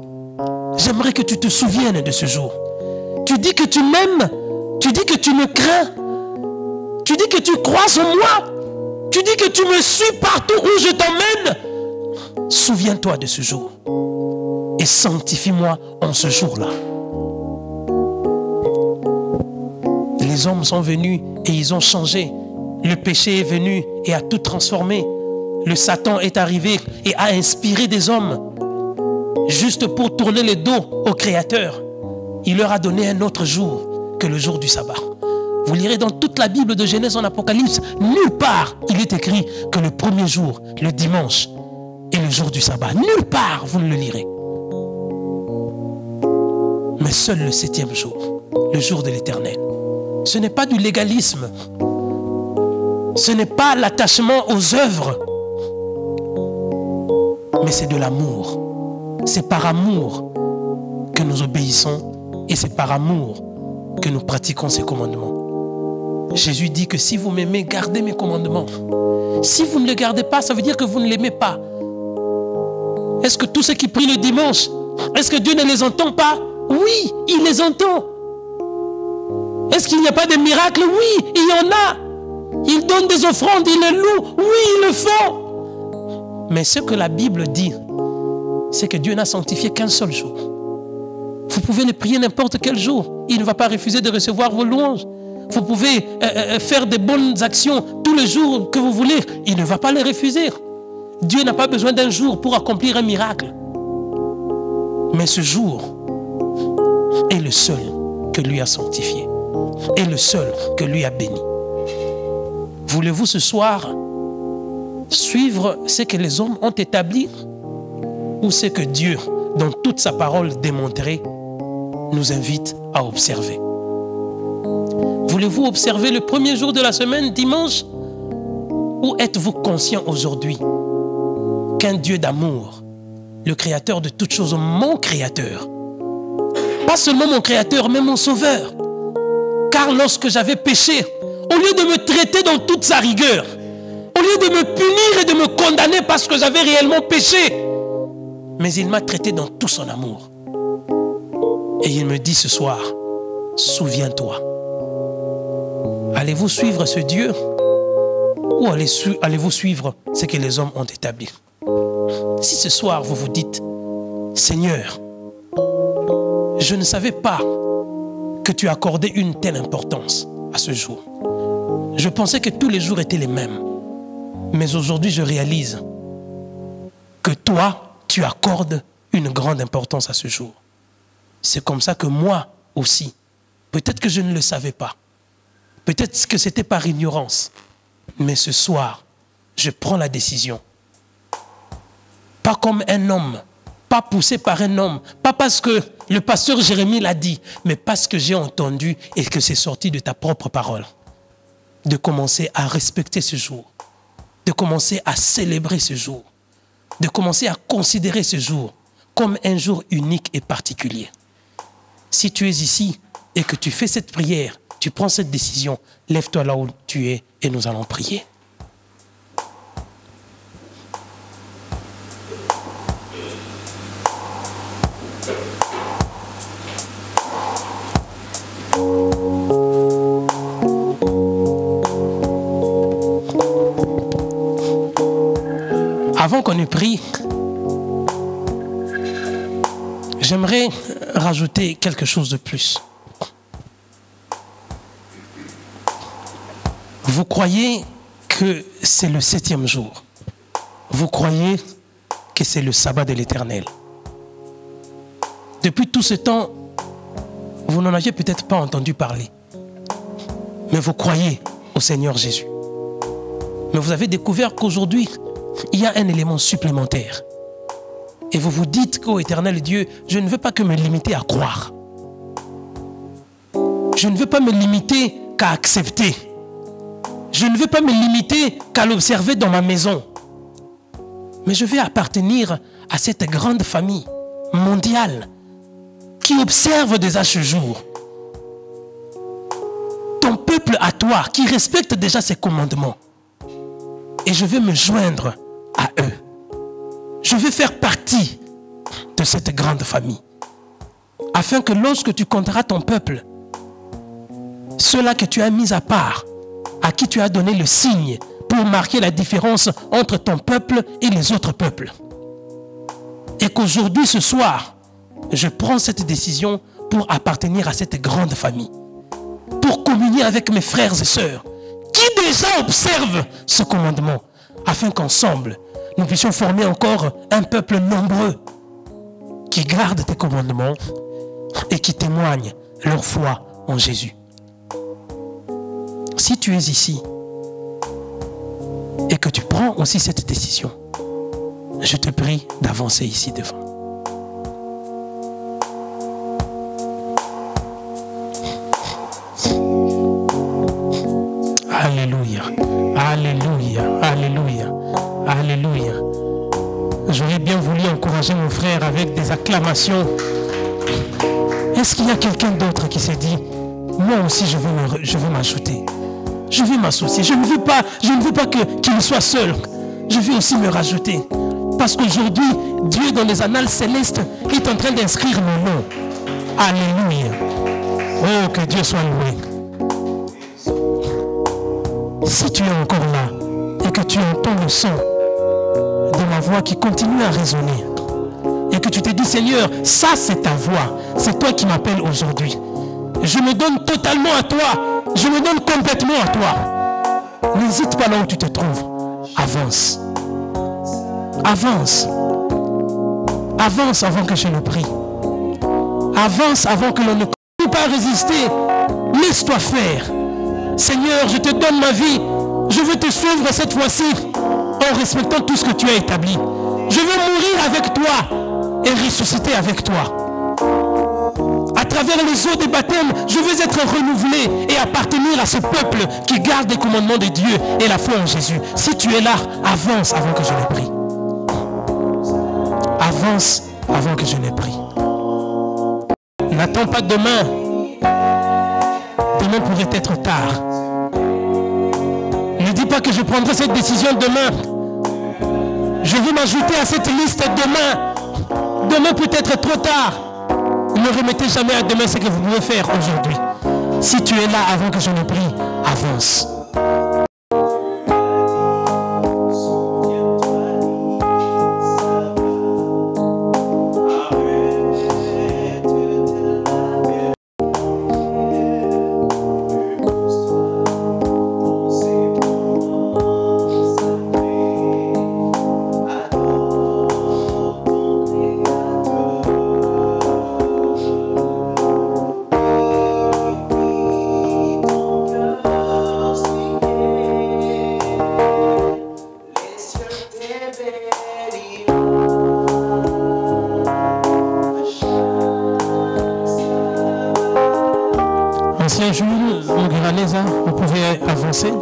S4: J'aimerais que tu te souviennes de ce jour. Tu dis que tu m'aimes, tu dis que tu me crains, tu dis que tu crois en moi, tu dis que tu me suis partout où je t'emmène. Souviens-toi de ce jour et sanctifie-moi en ce jour-là. Les hommes sont venus et ils ont changé. Le péché est venu et a tout transformé. Le Satan est arrivé et a inspiré des hommes juste pour tourner le dos au Créateur. Il leur a donné un autre jour que le jour du sabbat. Vous lirez dans toute la Bible de Genèse en Apocalypse, nulle part il est écrit que le premier jour, le dimanche, est le jour du sabbat. Nulle part vous ne le lirez. Mais seul le 7e jour, le jour de l'Éternel. Ce n'est pas du légalisme. Ce n'est pas l'attachement aux œuvres. Mais c'est de l'amour. C'est par amour que nous obéissons et c'est par amour que nous pratiquons ces commandements. Jésus dit que si vous m'aimez, gardez mes commandements. Si vous ne les gardez pas, ça veut dire que vous ne l'aimez pas. Est-ce que tous ceux qui prient le dimanche, est-ce que Dieu ne les entend pas? Oui, il les entend. Est-ce qu'il n'y a pas de miracles? Oui, il y en a. Ils donnent des offrandes, ils les louent. Oui, ils le font. Mais ce que la Bible dit, c'est que Dieu n'a sanctifié qu'un seul jour. Vous pouvez le prier n'importe quel jour. Il ne va pas refuser de recevoir vos louanges. Vous pouvez faire des bonnes actions tous les jours que vous voulez. Il ne va pas les refuser. Dieu n'a pas besoin d'un jour pour accomplir un miracle. Mais ce jour est le seul que lui a sanctifié. Et le seul que lui a béni. Voulez-vous ce soir suivre ce que les hommes ont établi ou ce que Dieu, dans toute sa parole démontrée, nous invite à observer? Voulez-vous observer le premier jour de la semaine, dimanche? Ou êtes-vous conscient aujourd'hui qu'un Dieu d'amour, le créateur de toutes choses, mon créateur, pas seulement mon créateur, mais mon sauveur, car lorsque j'avais péché, au lieu de me traiter dans toute sa rigueur, au lieu de me punir et de me condamner parce que j'avais réellement péché, mais il m'a traité dans tout son amour. Et il me dit ce soir, souviens-toi. Allez-vous suivre ce Dieu ou allez-vous suivre ce que les hommes ont établi? Si ce soir vous vous dites, Seigneur, je ne savais pas que tu accordais une telle importance à ce jour. Je pensais que tous les jours étaient les mêmes. Mais aujourd'hui, je réalise que toi, tu accordes une grande importance à ce jour. C'est comme ça que moi aussi, peut-être que je ne le savais pas. Peut-être que c'était par ignorance. Mais ce soir, je prends la décision. Pas comme un homme, pas poussé par un homme, pas parce que le pasteur Jérémie l'a dit, mais parce que j'ai entendu et que c'est sorti de ta propre parole. De commencer à respecter ce jour, de commencer à célébrer ce jour, de commencer à considérer ce jour comme un jour unique et particulier. Si tu es ici et que tu fais cette prière, tu prends cette décision, lève-toi là où tu es et nous allons prier. Avant qu'on ait pris, j'aimerais rajouter quelque chose de plus. Vous croyez que c'est le 7e jour. Vous croyez que c'est le sabbat de l'Éternel. Depuis tout ce temps, vous n'en aviez peut-être pas entendu parler. Mais vous croyez au Seigneur Jésus. Mais vous avez découvert qu'aujourd'hui, il y a un élément supplémentaire. Et vous vous dites qu'au Éternel Dieu, je ne veux pas que me limiter à croire. Je ne veux pas me limiter qu'à accepter. Je ne veux pas me limiter qu'à l'observer dans ma maison. Mais je vais appartenir à cette grande famille mondiale qui observe déjà ce jour. Ton peuple à toi, qui respecte déjà ses commandements. Et je vais me joindre à eux. Je veux faire partie de cette grande famille. Afin que lorsque tu compteras ton peuple, ceux-là que tu as mis à part, à qui tu as donné le signe pour marquer la différence entre ton peuple et les autres peuples. Et qu'aujourd'hui, ce soir, je prends cette décision pour appartenir à cette grande famille, pour communier avec mes frères et sœurs qui déjà observent ce commandement, afin qu'ensemble, nous puissions former encore un peuple nombreux qui garde tes commandements et qui témoignent leur foi en Jésus. Si tu es ici et que tu prends aussi cette décision, je te prie d'avancer ici devant. Alléluia, alléluia, alléluia, alléluia. J'aurais bien voulu encourager mon frère avec des acclamations. Est-ce qu'il y a quelqu'un d'autre qui s'est dit, moi aussi je veux m'ajouter, je veux m'associer, je ne veux pas qu'il soit seul, je veux aussi me rajouter. Parce qu'aujourd'hui, Dieu dans les annales célestes est en train d'inscrire mon nom. Alléluia. Oh, que Dieu soit loué. Si tu es encore là et que tu entends le son de ma voix qui continue à résonner et que tu te dis, Seigneur, ça c'est ta voix, c'est toi qui m'appelles aujourd'hui. Je me donne totalement à toi, je me donne complètement à toi. N'hésite pas là où tu te trouves, avance. Avance. Avance avant que je ne prie. Avance avant que l'on ne puisse pas résister. Laisse-toi faire. Seigneur, je te donne ma vie. Je veux te suivre cette fois-ci en respectant tout ce que tu as établi. Je veux mourir avec toi et ressusciter avec toi. À travers les eaux des baptêmes, je veux être renouvelé et appartenir à ce peuple qui garde les commandements de Dieu et la foi en Jésus. Si tu es là, avance avant que je ne prie. Avance avant que je ne prie. N'attends pas demain. Demain pourrait être tard. Ne dis pas que je prendrai cette décision demain. Je veux m'ajouter à cette liste demain. Demain peut être trop tard. Ne remettez jamais à demain ce que vous pouvez faire aujourd'hui. Si tu es là avant que je ne prie, avance. Ancien Jules Mugiraneza, vous pouvez avancer.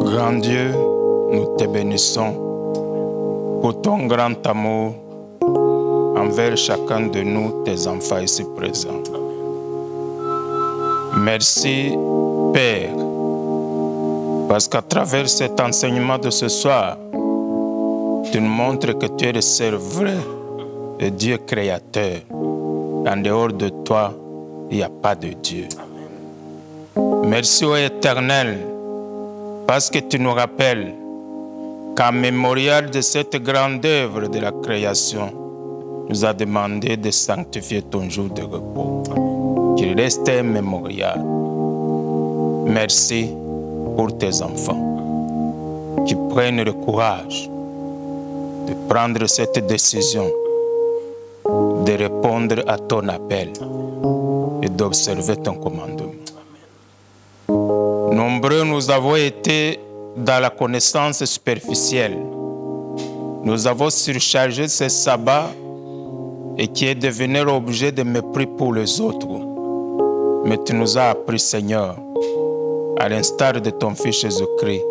S5: Grand Dieu, nous te bénissons pour ton grand amour envers chacun de nous, tes enfants ici présents. Merci, Père, parce qu'à travers cet enseignement de ce soir, tu nous montres que tu es le seul vrai Dieu créateur. En dehors de toi, il n'y a pas de Dieu. Merci, ô Éternel, parce que tu nous rappelles qu'en mémorial de cette grande œuvre de la création, nous a demandé de sanctifier ton jour de repos, qu'il reste un mémorial. Merci pour tes enfants qui prennent le courage de prendre cette décision, de répondre à ton appel et d'observer ton commandement. Nombreux nous avons été dans la connaissance superficielle. Nous avons surchargé ce sabbat et qui est devenu objet de mépris pour les autres. Mais tu nous as appris, Seigneur, à l'instar de ton Fils Jésus-Christ,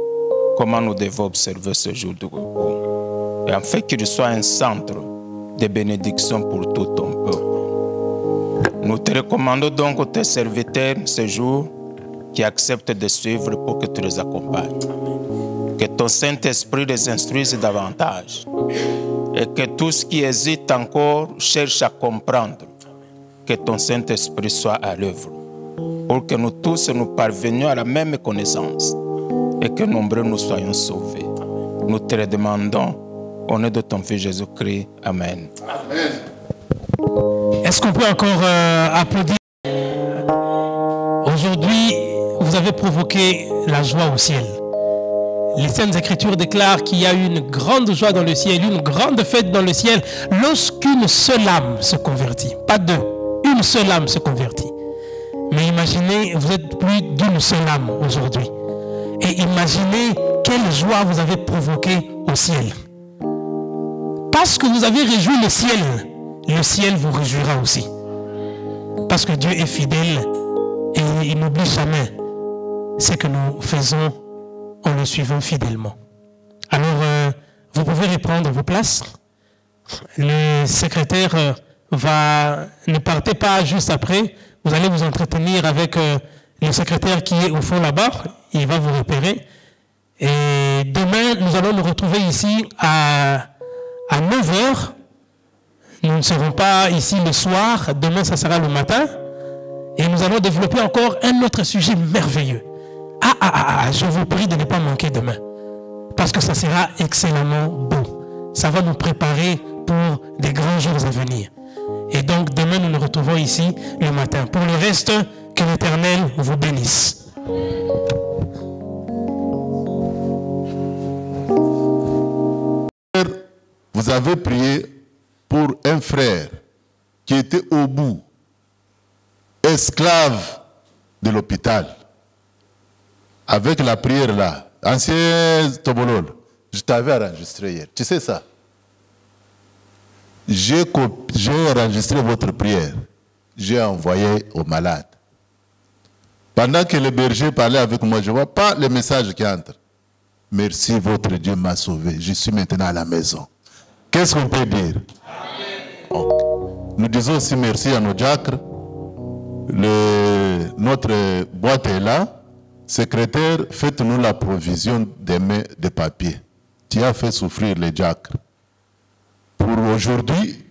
S5: comment nous devons observer ce jour de repos. et afin qu'il soit un centre de bénédiction pour tout ton peuple. Nous te recommandons donc tes serviteurs ce jour qui acceptent de suivre pour que tu les accompagnes. Que ton Saint-Esprit les instruise davantage et que tous qui hésitent encore cherchent à comprendre, que ton Saint-Esprit soit à l'œuvre pour que nous tous nous parvenions à la même connaissance et que nombreux nous soyons sauvés. Nous te le demandons au nom de ton Fils Jésus-Christ. Amen.
S4: Est-ce qu'on peut encore applaudir? Aujourd'hui, vous avez provoqué la joie au ciel. Les Saintes Écritures déclarent qu'il y a une grande joie dans le ciel, une grande fête dans le ciel, lorsqu'une seule âme se convertit. Pas deux, une seule âme se convertit. Mais imaginez, vous êtes plus d'une seule âme aujourd'hui. Et imaginez quelle joie vous avez provoquée au ciel. Parce que vous avez réjoui le ciel vous réjouira aussi. Parce que Dieu est fidèle et il n'oublie jamais ce que nous faisons en le suivant fidèlement. Alors, vous pouvez reprendre vos places. Le secrétaire ne partez pas juste après. Vous allez vous entretenir avec le secrétaire qui est au fond là-bas. Il va vous repérer. Et demain, nous allons nous retrouver ici à 9h. Nous ne serons pas ici le soir. Demain, ça sera le matin. Et nous allons développer encore un autre sujet merveilleux. Je vous prie de ne pas manquer demain. Parce que ça sera excellemment beau. Ça va nous préparer pour des grands jours à venir. Et donc, demain, nous nous retrouvons ici le matin. Pour le reste, que l'Éternel vous bénisse.
S3: Vous avez prié pour un frère qui était au bout, esclave de l'hôpital. Avec la prière là, ancien Tobolol, je t'avais enregistré hier. Tu sais ça? J'ai enregistré votre prière. J'ai envoyé au malade. Pendant que le berger parlait avec moi, je ne vois pas le message qui entre. Merci, votre Dieu m'a sauvé. Je suis maintenant à la maison. Qu'est-ce qu'on peut dire? Amen. Nous disons aussi merci à nos diacres. Notre boîte est là. Secrétaire, faites-nous la provision des mains de papier. Tu as fait souffrir les diacres. Pour aujourd'hui,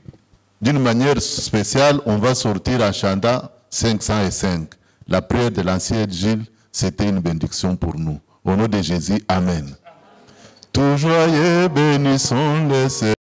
S3: d'une manière spéciale, on va sortir en chantant 505. La prière de l'ancien Gilles, c'était une bénédiction pour nous. Au nom de Jésus, Amen. Tout joyeux bénissons le Seigneur.